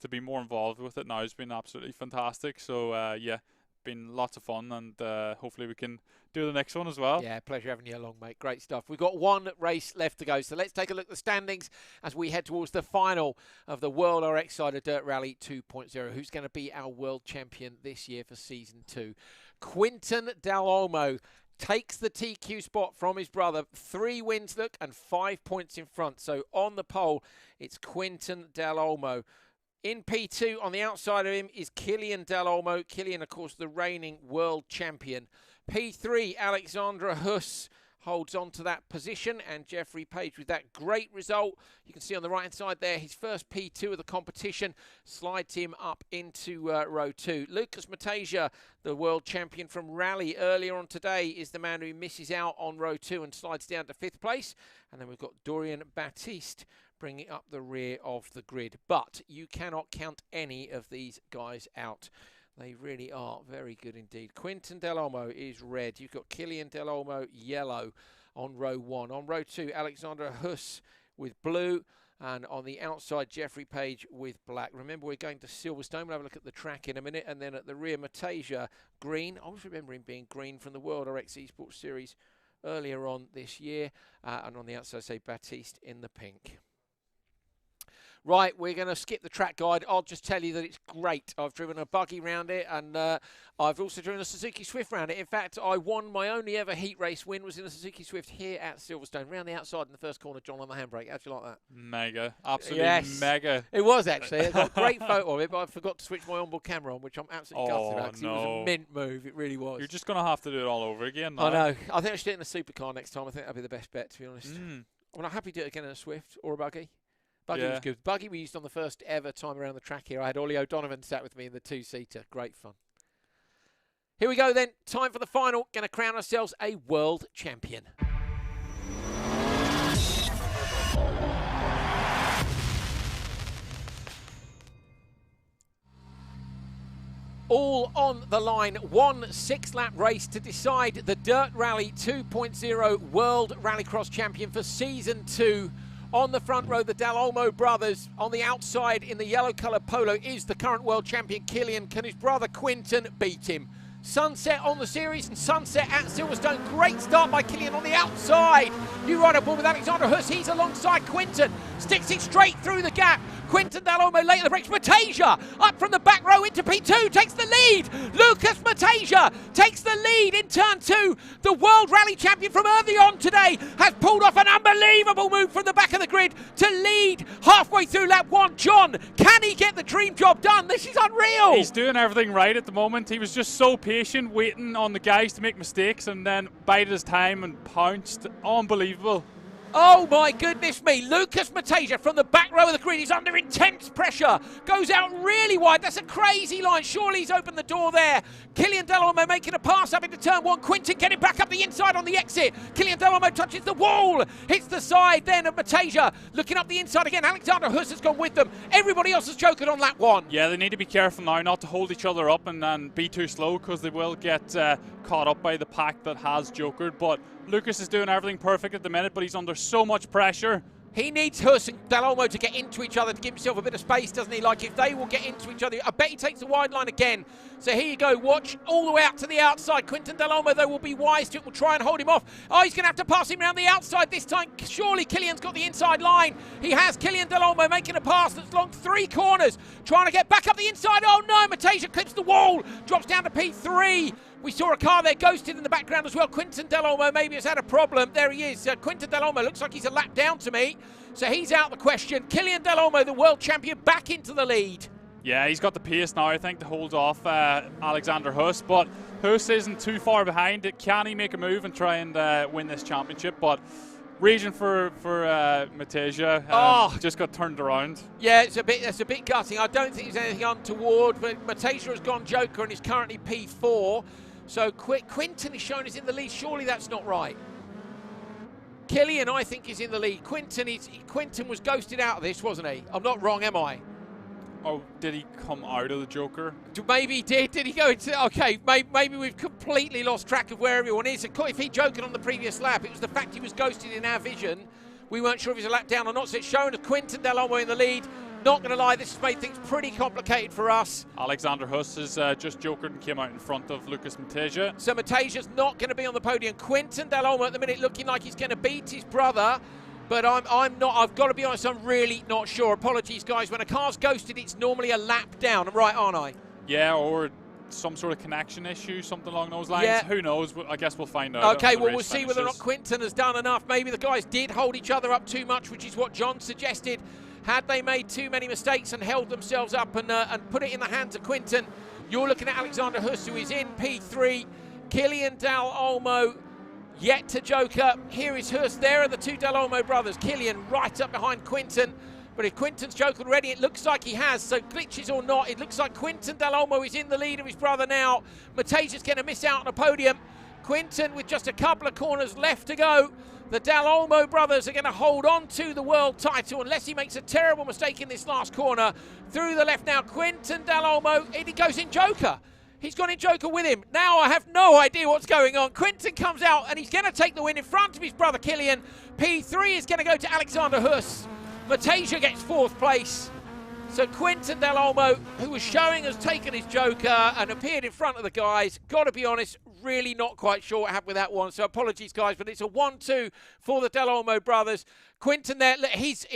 to be more involved with it now has been absolutely fantastic. So yeah, been lots of fun, and hopefully we can do the next one as well. Yeah, pleasure having you along, mate. Great stuff. We've got one race left to go, so let's take a look at the standings as we head towards the final of the World RX Sider Dirt Rally 2.0. Who's going to be our world champion this year for Season 2? Quinton Dalomo takes the TQ spot from his brother. 3 wins, look, and 5 points in front. So on the pole, it's Quinton Dalomo. In P2, on the outside of him, is Killian Dalomo. Killian, of course, the reigning world champion. P3, Alexandra Huss holds on to that position, and Jeffrey Page with that great result. You can see on the right-hand side there, his first P2 of the competition slides him up into row 2. Lucas Matajia, the world champion from Rally earlier on today, is the man who misses out on row 2 and slides down to 5th place. And then we've got Dorian Baptiste bringing up the rear of the grid. But you cannot count any of these guys out. They really are very good indeed. Quinton Dalomo is red. You've got Killian Dalomo yellow on row 1. On row 2, Alexandra Huss with blue. And on the outside, Jeffrey Page with black. Remember, we're going to Silverstone. We'll have a look at the track in a minute. And then at the rear, Matajia green. I was remembering being green from the World RX Esports Series earlier on this year. And on the outside, say Baptiste in the pink. Right, we're going to skip the track guide. I'll just tell you that it's great. I've driven a buggy round it, and I've also driven a Suzuki Swift round it. In fact, I won my only ever heat race win was in a Suzuki Swift here at Silverstone, round the outside in the first corner, John on the handbrake. How'd you like that? Mega. Absolutely mega. It was, actually. I got a great photo of it, but I forgot to switch my onboard camera on, which I'm absolutely gutted about, because it was a mint move. It really was. You're just going to have to do it all over again now. I know. I think I should do it in a supercar next time. I think that'd be the best bet, to be honest. I'm happy to do it again in a Swift or a buggy. Buggy was good. Buggy we used on the first ever time around the track here. I had Ollie O'Donovan sat with me in the 2-seater. Great fun. Here we go then. Time for the final. Going to crown ourselves a world champion. All on the line. 1 6-lap race to decide the Dirt Rally 2.0 World Rallycross Champion for Season 2. On the front row, the Dalomo brothers. On the outside, in the yellow-coloured polo, is the current world champion, Killian. Can his brother, Quinton, beat him? Sunset on the series and sunset at Silverstone. Great start by Killian on the outside. New rider ball with Alexandra Huss. He's alongside Quinton. Sticks it straight through the gap. Quinton Dalomo late in the brakes. Matajia up from the back row into P2. Takes the lead. Lucas Matajia takes the lead in turn 2. The World Rally Champion from early on today has pulled off an unbelievable move from the back of the grid to lead halfway through lap 1. John, can he get the dream job done? This is unreal. He's doing everything right at the moment. He was just so patient, waiting on the guys to make mistakes, and then bided his time and pounced. Unbelievable. Oh my goodness me, Lucas Matajia from the back row of the grid is under intense pressure, goes out really wide. That's a crazy line. Surely he's opened the door there. Killian Dalomo making a pass up into turn 1. Quinton getting back up the inside on the exit. Killian Dalomo touches the wall, hits the side then of Matajia, looking up the inside again. Alexandra Huss has gone with them. Everybody else has choken on lap 1. Yeah, they need to be careful now not to hold each other up and be too slow, because they will get caught up by the pack that has jokered. But Lucas is doing everything perfect at the minute, but he's under so much pressure. He needs Huss and Dalomo to get into each other to give himself a bit of space, doesn't he? Like, if they will get into each other, I bet he takes the wide line again. So here you go, watch all the way out to the outside. Quinton Dalomo, though, will be wise to it, will try and hold him off. Oh, he's going to have to pass him around the outside this time. Surely Killian's got the inside line. He has. Killian Dalomo making a pass that's long 3 corners, trying to get back up the inside. Oh no, Matajia clips the wall, drops down to P3. We saw a car there ghosted in the background as well. Quinton Dalomo maybe has had a problem. There he is. Quinton Dalomo looks like he's a lap down to me. So he's out the question. Killian Dalomo, the world champion, back into the lead. Yeah, he's got the pace now, I think, to hold off Alexander Huss. But Huss isn't too far behind. Can he make a move and try and win this championship? But region for Matajia just got turned around. Yeah, it's a bit gutting. I don't think there's anything untoward, but Matajia has gone joker and is currently P4. So Quinton is shown as in the lead. Surely that's not right. Killian, I think, is in the lead. Quinton was ghosted out of this, wasn't he? I'm not wrong, am I? Oh, did he come out of the joker? Maybe he did. Did he go into... Okay, maybe we've completely lost track of where everyone is. If he jokered on the previous lap, it was the fact he was ghosted in our vision. We weren't sure if he was a lap down or not, so it's shown as Quinton Dalomo in the lead. Not going to lie, this has made things pretty complicated for us. Alexander Huss has just jokered and came out in front of Lucas Matajia. So Matajia's not going to be on the podium. Quinton Dalomo at the minute looking like he's going to beat his brother. But I'm not, I've got to be honest, I'm really not sure. Apologies, guys. When a car's ghosted, it's normally a lap down. I'm right, aren't I? Yeah, or some sort of connection issue, something along those lines. Yeah. Who knows? I guess we'll find out. Okay, well, we'll see whether or not Quinton has done enough. Maybe the guys did hold each other up too much, which is what John suggested. Had they made too many mistakes and held themselves up and put it in the hands of Quinton, you're looking at Alexander Huss, who is in P3. Killian Dalomo yet to joker. Here is Huss. There are the two Dalomo brothers. Killian right up behind Quinton. But if Quinton's jokered already, it looks like he has. So glitches or not, it looks like Quinton Dalomo is in the lead of his brother now. Matajia's going to miss out on a podium. Quinton with just a couple of corners left to go. The Dalomo brothers are going to hold on to the world title unless he makes a terrible mistake in this last corner. Through the left now, Quinton Dalomo, and he goes in joker. He's gone in joker with him. Now I have no idea what's going on. Quinton comes out and he's going to take the win in front of his brother Killian. P3 is going to go to Alexander Huss. Matajia gets 4th place. So Quinton Dalomo, who was showing, has taken his joker and appeared in front of the guys. Got to be honest, really not quite sure what happened with that one. So apologies, guys, but it's a 1-2 for the Dalomo brothers. Quinton there, he's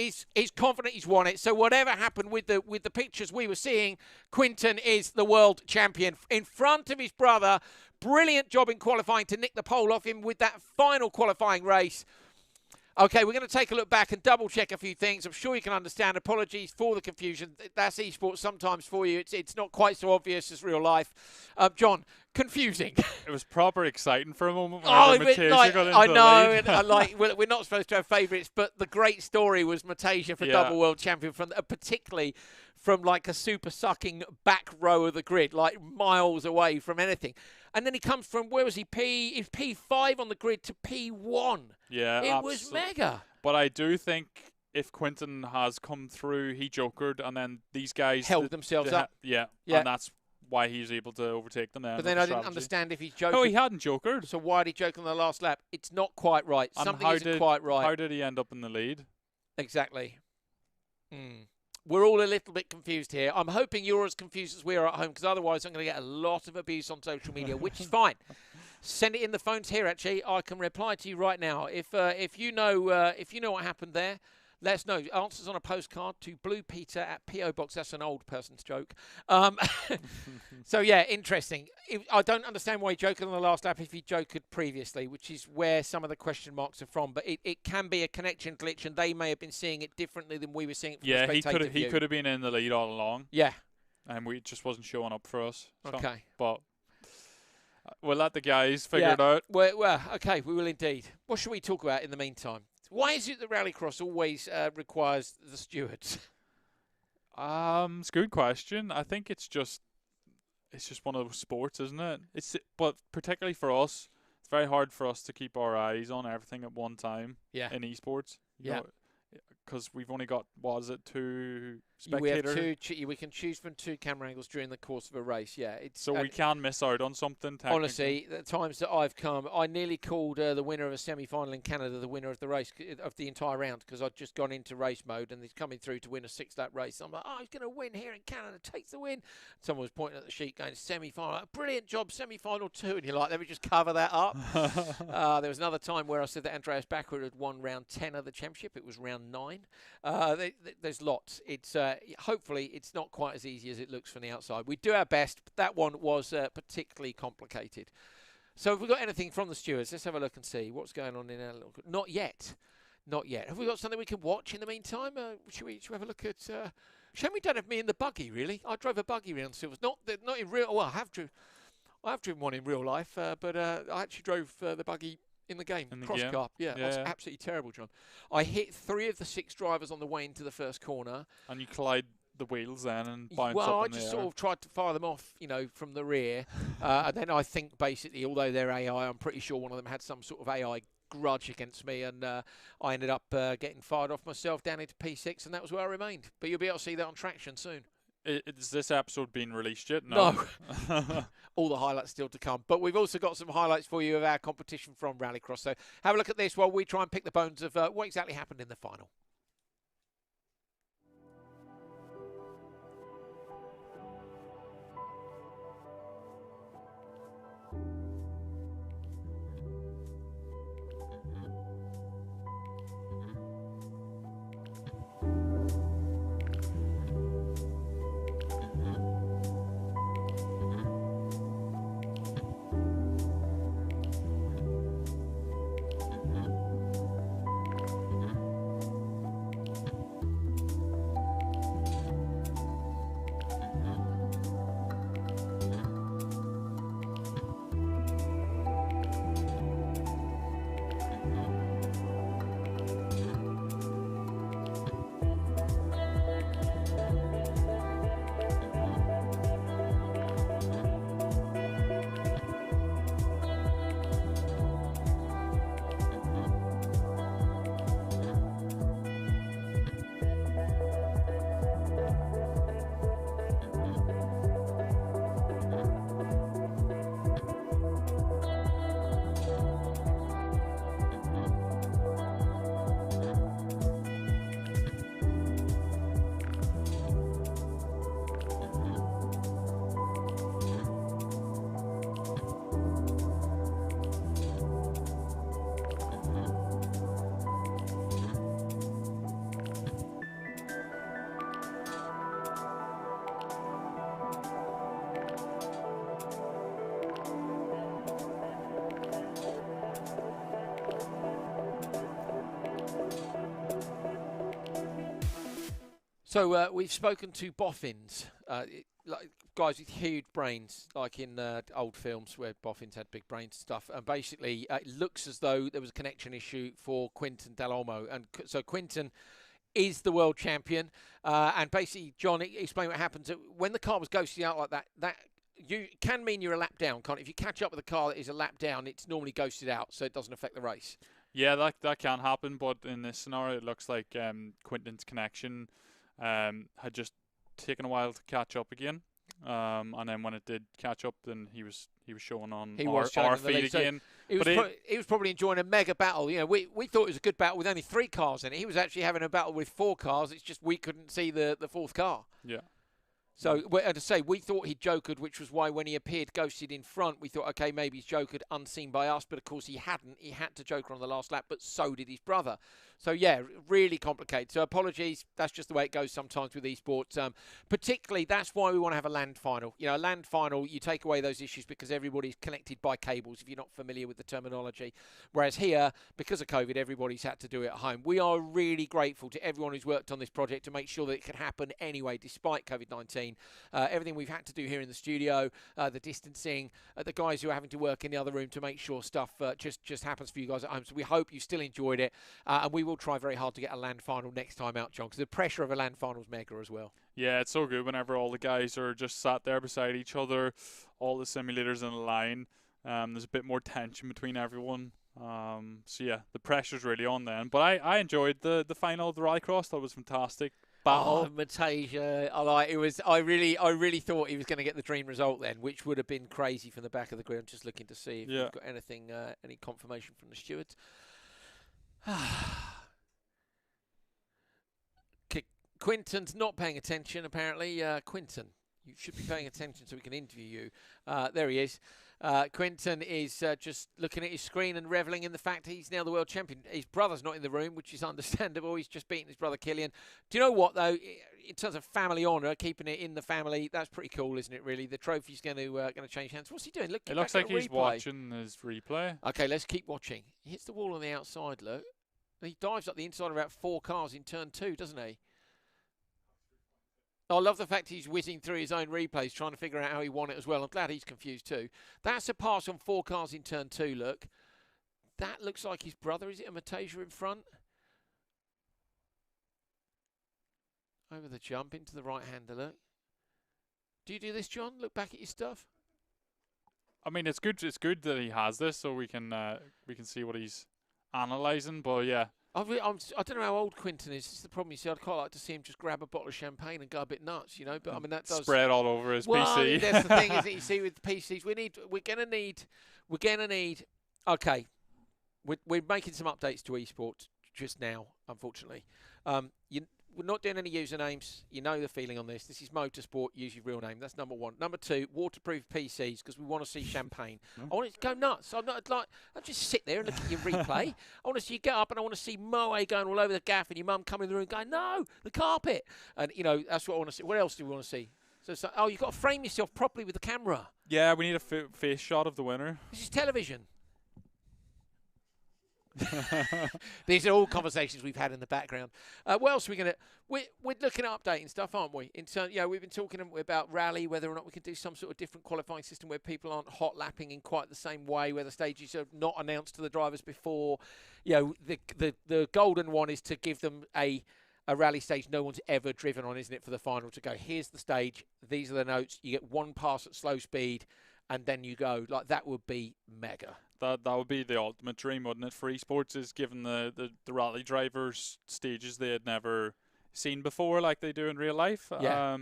confident he's won it. So whatever happened with the pictures we were seeing, Quinton is the world champion in front of his brother. Brilliant job in qualifying to nick the pole off him with that final qualifying race. Okay, we're going to take a look back and double-check a few things. I'm sure you can understand. Apologies for the confusion. That's esports sometimes for you. It's not quite so obvious as real life. John, confusing. It was proper exciting for a moment. Oh, Matajia got into I know. the lead. And we're not supposed to have favourites, but the great story was Matajia for double world champion, particularly from like a super sucking back row of the grid, like miles away from anything. And then he comes from, where was he? P5 on the grid to P1. Yeah, it was mega. But I do think if Quinton has come through, he jokered, and then these guys held themselves up. Yeah, and that's why he's able to overtake them. But then I didn't understand if he's jokered. No, he hadn't jokered. So why did he joke on the last lap? It's not quite right. And something isn't quite right. How did he end up in the lead? Exactly. We're all a little bit confused here. I'm hoping you're as confused as we are at home, because otherwise I'm going to get a lot of abuse on social media, which is fine. Send it in the phones here. Actually, I can reply to you right now. If you know what happened there, let us know. Answers on a postcard to Blue Peter at PO Box. That's an old person's joke. So yeah, interesting. I don't understand why he joked on the last lap if he joked previously, which is where some of the question marks are from. But it can be a connection glitch, and they may have been seeing it differently than we were seeing it from the spectator view. He could have been in the lead all along. Yeah, and we just wasn't showing up for us. So, okay, but we'll let the guys figure it out. Well, okay, we will indeed. What should we talk about in the meantime? Why is it that Rallycross always requires the stewards? It's a good question. I think it's just one of those sports, isn't it? But particularly for us, it's very hard for us to keep our eyes on everything at one time. Yeah. In esports. Yeah. Because we've only got, what is it, 2 spectators? We can choose from 2 camera angles during the course of a race. Yeah. So we can miss out on something. Honestly, the times that I've come, I nearly called the winner of a semi-final in Canada the winner of the race, of the entire round, because I'd just gone into race mode and he's coming through to win a 6-lap race. I'm like, oh, he's going to win here in Canada, takes the win. Someone was pointing at the sheet going, semi-final, like, brilliant job, semi-final 2. And you're like, let me just cover that up. There was another time where I said that Andreas Backer had won round 10 of the championship. It was round 9. There's lots. It's hopefully it's not quite as easy as it looks from the outside. We do our best, but that one was particularly complicated. So have we got anything from the stewards? Let's have a look and see what's going on in our little... Not yet. Have we got something we can watch in the meantime? Should we have a look at... Shame we don't have me in the buggy, really. I drove a buggy around Silvers. Not in real... Well, I have driven one in real life, but I actually drove the buggy in the game. Cross car. Yeah, that's absolutely terrible, John. I hit 3 of the 6 drivers on the way into the first corner. And you collide the wheels then and bounce up in the Well, I just sort of tried to fire them off, from the rear. And then I think basically, although they're AI, I'm pretty sure one of them had some sort of AI grudge against me, and I ended up getting fired off myself down into P6, and that was where I remained. But you'll be able to see that on Traxion soon. Is this episode being released yet? No. All the highlights still to come. But we've also got some highlights for you of our competition from Rallycross. So have a look at this while we try and pick the bones of what exactly happened in the final. So we've spoken to boffins, like guys with huge brains, like in old films where boffins had big brains and stuff. And basically, it looks as though there was a connection issue for Killian Dalomo. And so Killian is the world champion. And basically, John, explain what happens. When the car was ghosting out like that, that you can mean you're a lap down, can't it? If you catch up with a car that is a lap down, it's normally ghosted out, so it doesn't affect the race. Yeah, that can happen, but in this scenario, it looks like Quinton's connection had just taken a while to catch up again, and then when it did catch up, then he was showing on our feed again. So he was probably enjoying a mega battle. You know, we thought it was a good battle with only 3 cars in it. He was actually having a battle with 4 cars. It's just we couldn't see the 4th car. Yeah. So, as I say, we thought he'd jokered, which was why when he appeared ghosted in front, we thought, okay, maybe he's jokered unseen by us. But, of course, he hadn't. He had to joker on the last lap, but so did his brother. So, yeah, really complicated. So, apologies. That's just the way it goes sometimes with esports. Particularly, that's why we want to have a land final. You know, a land final, you take away those issues because everybody's connected by cables, if you're not familiar with the terminology. Whereas here, because of COVID, everybody's had to do it at home. We are really grateful to everyone who's worked on this project to make sure that it could happen anyway, despite COVID-19. Everything we've had to do here in the studio, the distancing, the guys who are having to work in the other room to make sure stuff just happens for you guys at home. So we hope you still enjoyed it, and we will try very hard to get a land final next time out, John, because the pressure of a land final is mega as well. Yeah, it's so good whenever all the guys are just sat there beside each other, all the simulators in a line. There's a bit more tension between everyone. So yeah, the pressure's really on then. But I enjoyed the final of the Rallycross. That was fantastic. Battle. Oh, Matajia, I really thought he was going to get the dream result then, which would have been crazy from the back of the grid. I'm just looking to see if we've got anything, any confirmation from the stewards. Quinton's not paying attention, apparently. Quinton, you should be paying attention so we can interview you. There he is. Quinton is just looking at his screen and revelling in the fact he's now the world champion. His brother's not in the room, which is understandable. He's just beaten his brother Killian. Do you know what, though? In terms of family honour, keeping it in the family, that's pretty cool, isn't it, really? The trophy's going to change hands. What's he doing? Look, it looks like he's watching his replay. Okay, let's keep watching. He hits the wall on the outside, look. He dives up the inside of about 4 cars in turn 2, doesn't he? I love the fact he's whizzing through his own replays, trying to figure out how he won it as well. I'm glad he's confused too. That's a pass on 4 cars in turn 2, look. That looks like his brother. Is it a Matajia in front? Over the jump, into the right-hander, look. Do you do this, John? Look back at your stuff? I mean, it's good that he has this, so we can see what he's analysing, but yeah. I don't know how old Quinton is. This is the problem. You see, I'd quite like to see him just grab a bottle of champagne and go a bit nuts, you know. But I mean, that does spread all over his PC. That's the thing, isn't it? You see, with PCs, we're gonna need. Okay, we're making some updates to esports just now, unfortunately. We're not doing any usernames. You know the feeling on this. This is motorsport. Use your real name. That's number 1. Number 2, waterproof PCs, because we want to see champagne. I want it to go nuts. I'm not like I just sit there and look at your replay. I want to see you get up and I want to see Moe going all over the gaff and your mum coming in the room going, no, the carpet. And you know that's what I want to see. What else do we want to see? So oh, you've got to frame yourself properly with the camera. Yeah, we need a face shot of the winner. This is television. These are all conversations we've had in the background. What else are we going to... We're looking at updating stuff, aren't we? In terms, you know, we've been talking about rally, whether or not we can do some sort of different qualifying system where people aren't hot lapping in quite the same way, where the stages are not announced to the drivers before. You know, the golden one is to give them a rally stage no one's ever driven on, isn't it, for the final, to go, here's the stage, these are the notes, you get 1 pass at slow speed, and then you go. Like, that would be mega. That would be the ultimate dream, wouldn't it, for esports, is giving the rally drivers stages they had never seen before like they do in real life. Yeah.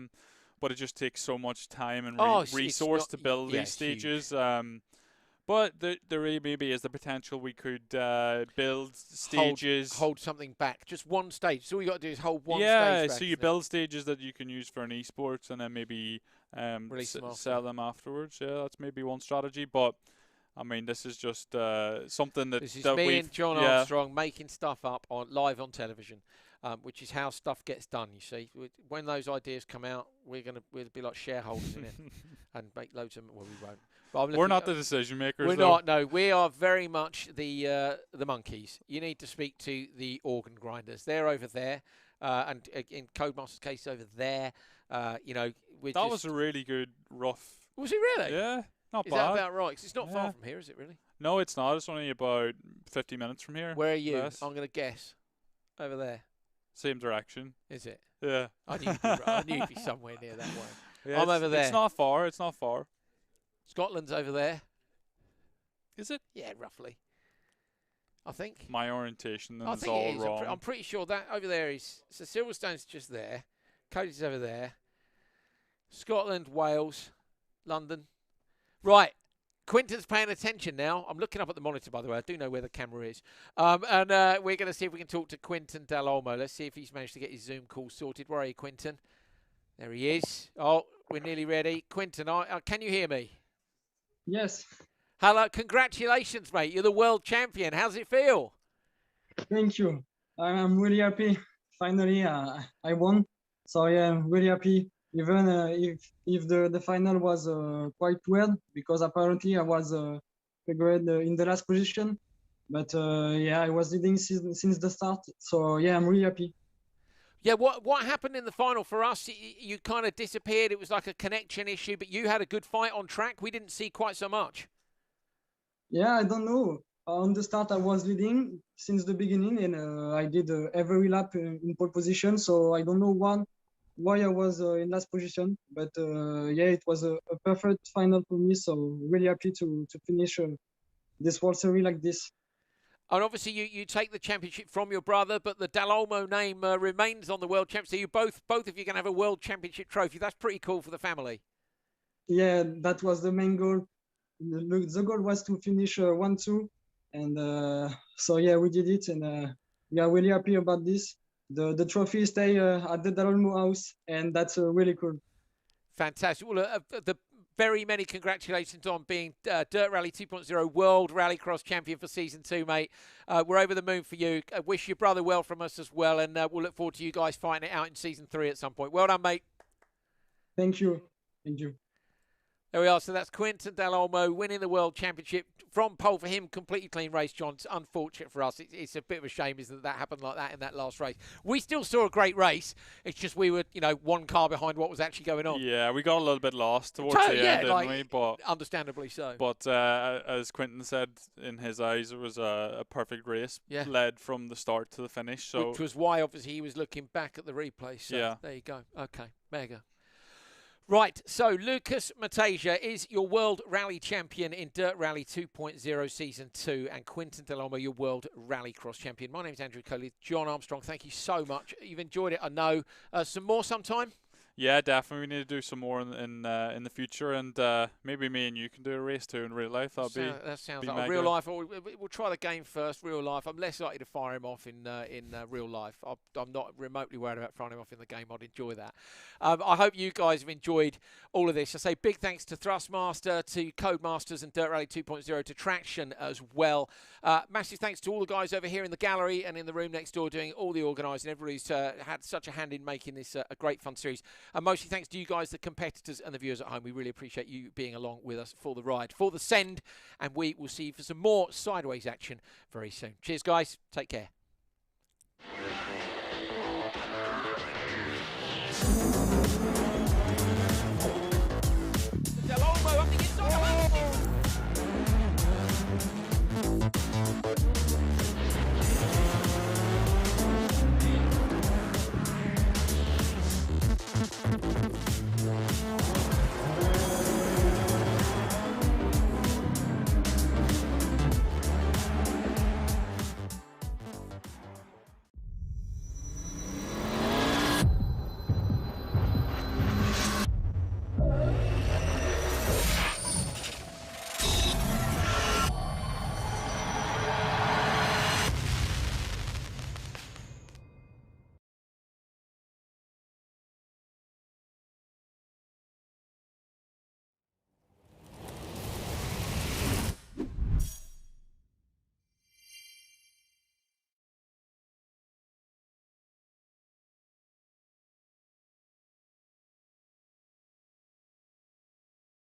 But it just takes so much time and resource to build these stages. But there maybe is the potential we could build stages. Hold something back. Just one stage. So all you got to do is hold one stage back. Yeah, so you build stages that you can use for an esports and then maybe sell them afterwards. Yeah, that's maybe one strategy. But I mean, this is just something that... This is me and John Armstrong making stuff up live on television, which is how stuff gets done, you see. When those ideas come out, we'll be like shareholders in it and make loads of... Well, we won't. We're not the decision makers. We're not, no. We are very much the monkeys. You need to speak to the organ grinders. They're over there. and in Codemaster's case over there. You know, that was a really good rough. Was it really? Yeah, not bad. Is that about right? 'Cause it's not far from here, is it really? No, it's not. It's only about 50 minutes from here. Where are you? Less. I'm going to guess. Over there. Same direction. Is it? Yeah. I knew you'd be somewhere near that way. Yeah, I'm over there. It's not far. It's not far. Scotland's over there. Is it? Yeah, roughly. I think. My orientation I is think all it is. wrong. I'm pretty sure that over there is. So Silverstone's just there. Cody's over there. Scotland, Wales, London. Right. Quinton's paying attention now. I'm looking up at the monitor, by the way. I do know where the camera is. And we're going to see if we can talk to Quinton Dalomo. Let's see if he's managed to get his Zoom call sorted. Where are you, Quinton? There he is. Oh, we're nearly ready. Quinton, can you hear me? Yes. Hello. Congratulations, mate. You're the world champion. How's it feel? Thank you. I'm really happy. Finally, I won. So yeah, I'm really happy. Even if the final was quite weird, because apparently I was favored in the last position, but yeah, I was leading since the start. So yeah, I'm really happy. Yeah, what happened in the final for us? You kind of disappeared. It was like a connection issue, but you had a good fight on track. We didn't see quite so much. Yeah, I don't know. On the start, I was leading since the beginning, and I did every lap in pole position. So I don't know why I was in last position, but yeah, it was a perfect final for me. So really happy to finish this World Series like this. And obviously, you take the championship from your brother, but the Dalomo name remains on the World Championship. So you both of you can have a World Championship trophy. That's pretty cool for the family. Yeah, that was the main goal. The goal was to finish 1-2, and so yeah, we did it, and we are really happy about this. The trophy stay at the Dalomo house, and that's really cool. Fantastic. Well, the very many congratulations on being Dirt Rally 2.0 World Rallycross Champion for Season 2, mate. We're over the moon for you. Wish your brother well from us as well, and we'll look forward to you guys fighting it out in Season 3 at some point. Well done, mate. Thank you. Thank you. There we are. So that's Quinton Dalomo winning the World Championship from pole for him. Completely clean race, John. It's unfortunate for us. It's a bit of a shame, isn't it, that happened like that in that last race. We still saw a great race. It's just we were, one car behind what was actually going on. Yeah, we got a little bit lost towards the end, didn't we? But understandably so. But as Quinton said, in his eyes, it was a perfect race, led from the start to the finish. So which was why, obviously, he was looking back at the replay. So yeah. There you go. Okay, mega. Right, so Lucas Matajia is your World Rally Champion in Dirt Rally 2.0 Season 2, and Quinton Dalomo, your World Rallycross Champion. My name's Andrew Coley. John Armstrong, thank you so much. You've enjoyed it, I know. Some more sometime? Yeah, definitely. We need to do some more in the future, and maybe me and you can do a race too in real life. That sounds like real life. We'll try the game first. Real life. I'm less likely to fire him off in real life. I'm not remotely worried about firing him off in the game. I'd enjoy that. I hope you guys have enjoyed all of this. I say big thanks to Thrustmaster, to Codemasters, and Dirt Rally 2.0, to Traxion as well. Massive thanks to all the guys over here in the gallery and in the room next door doing all the organising. Everybody's had such a hand in making this a great fun series. And mostly thanks to you guys, the competitors and the viewers at home. We really appreciate you being along with us for the ride, for the send, and we will see you for some more sideways action very soon. Cheers, guys. Take care.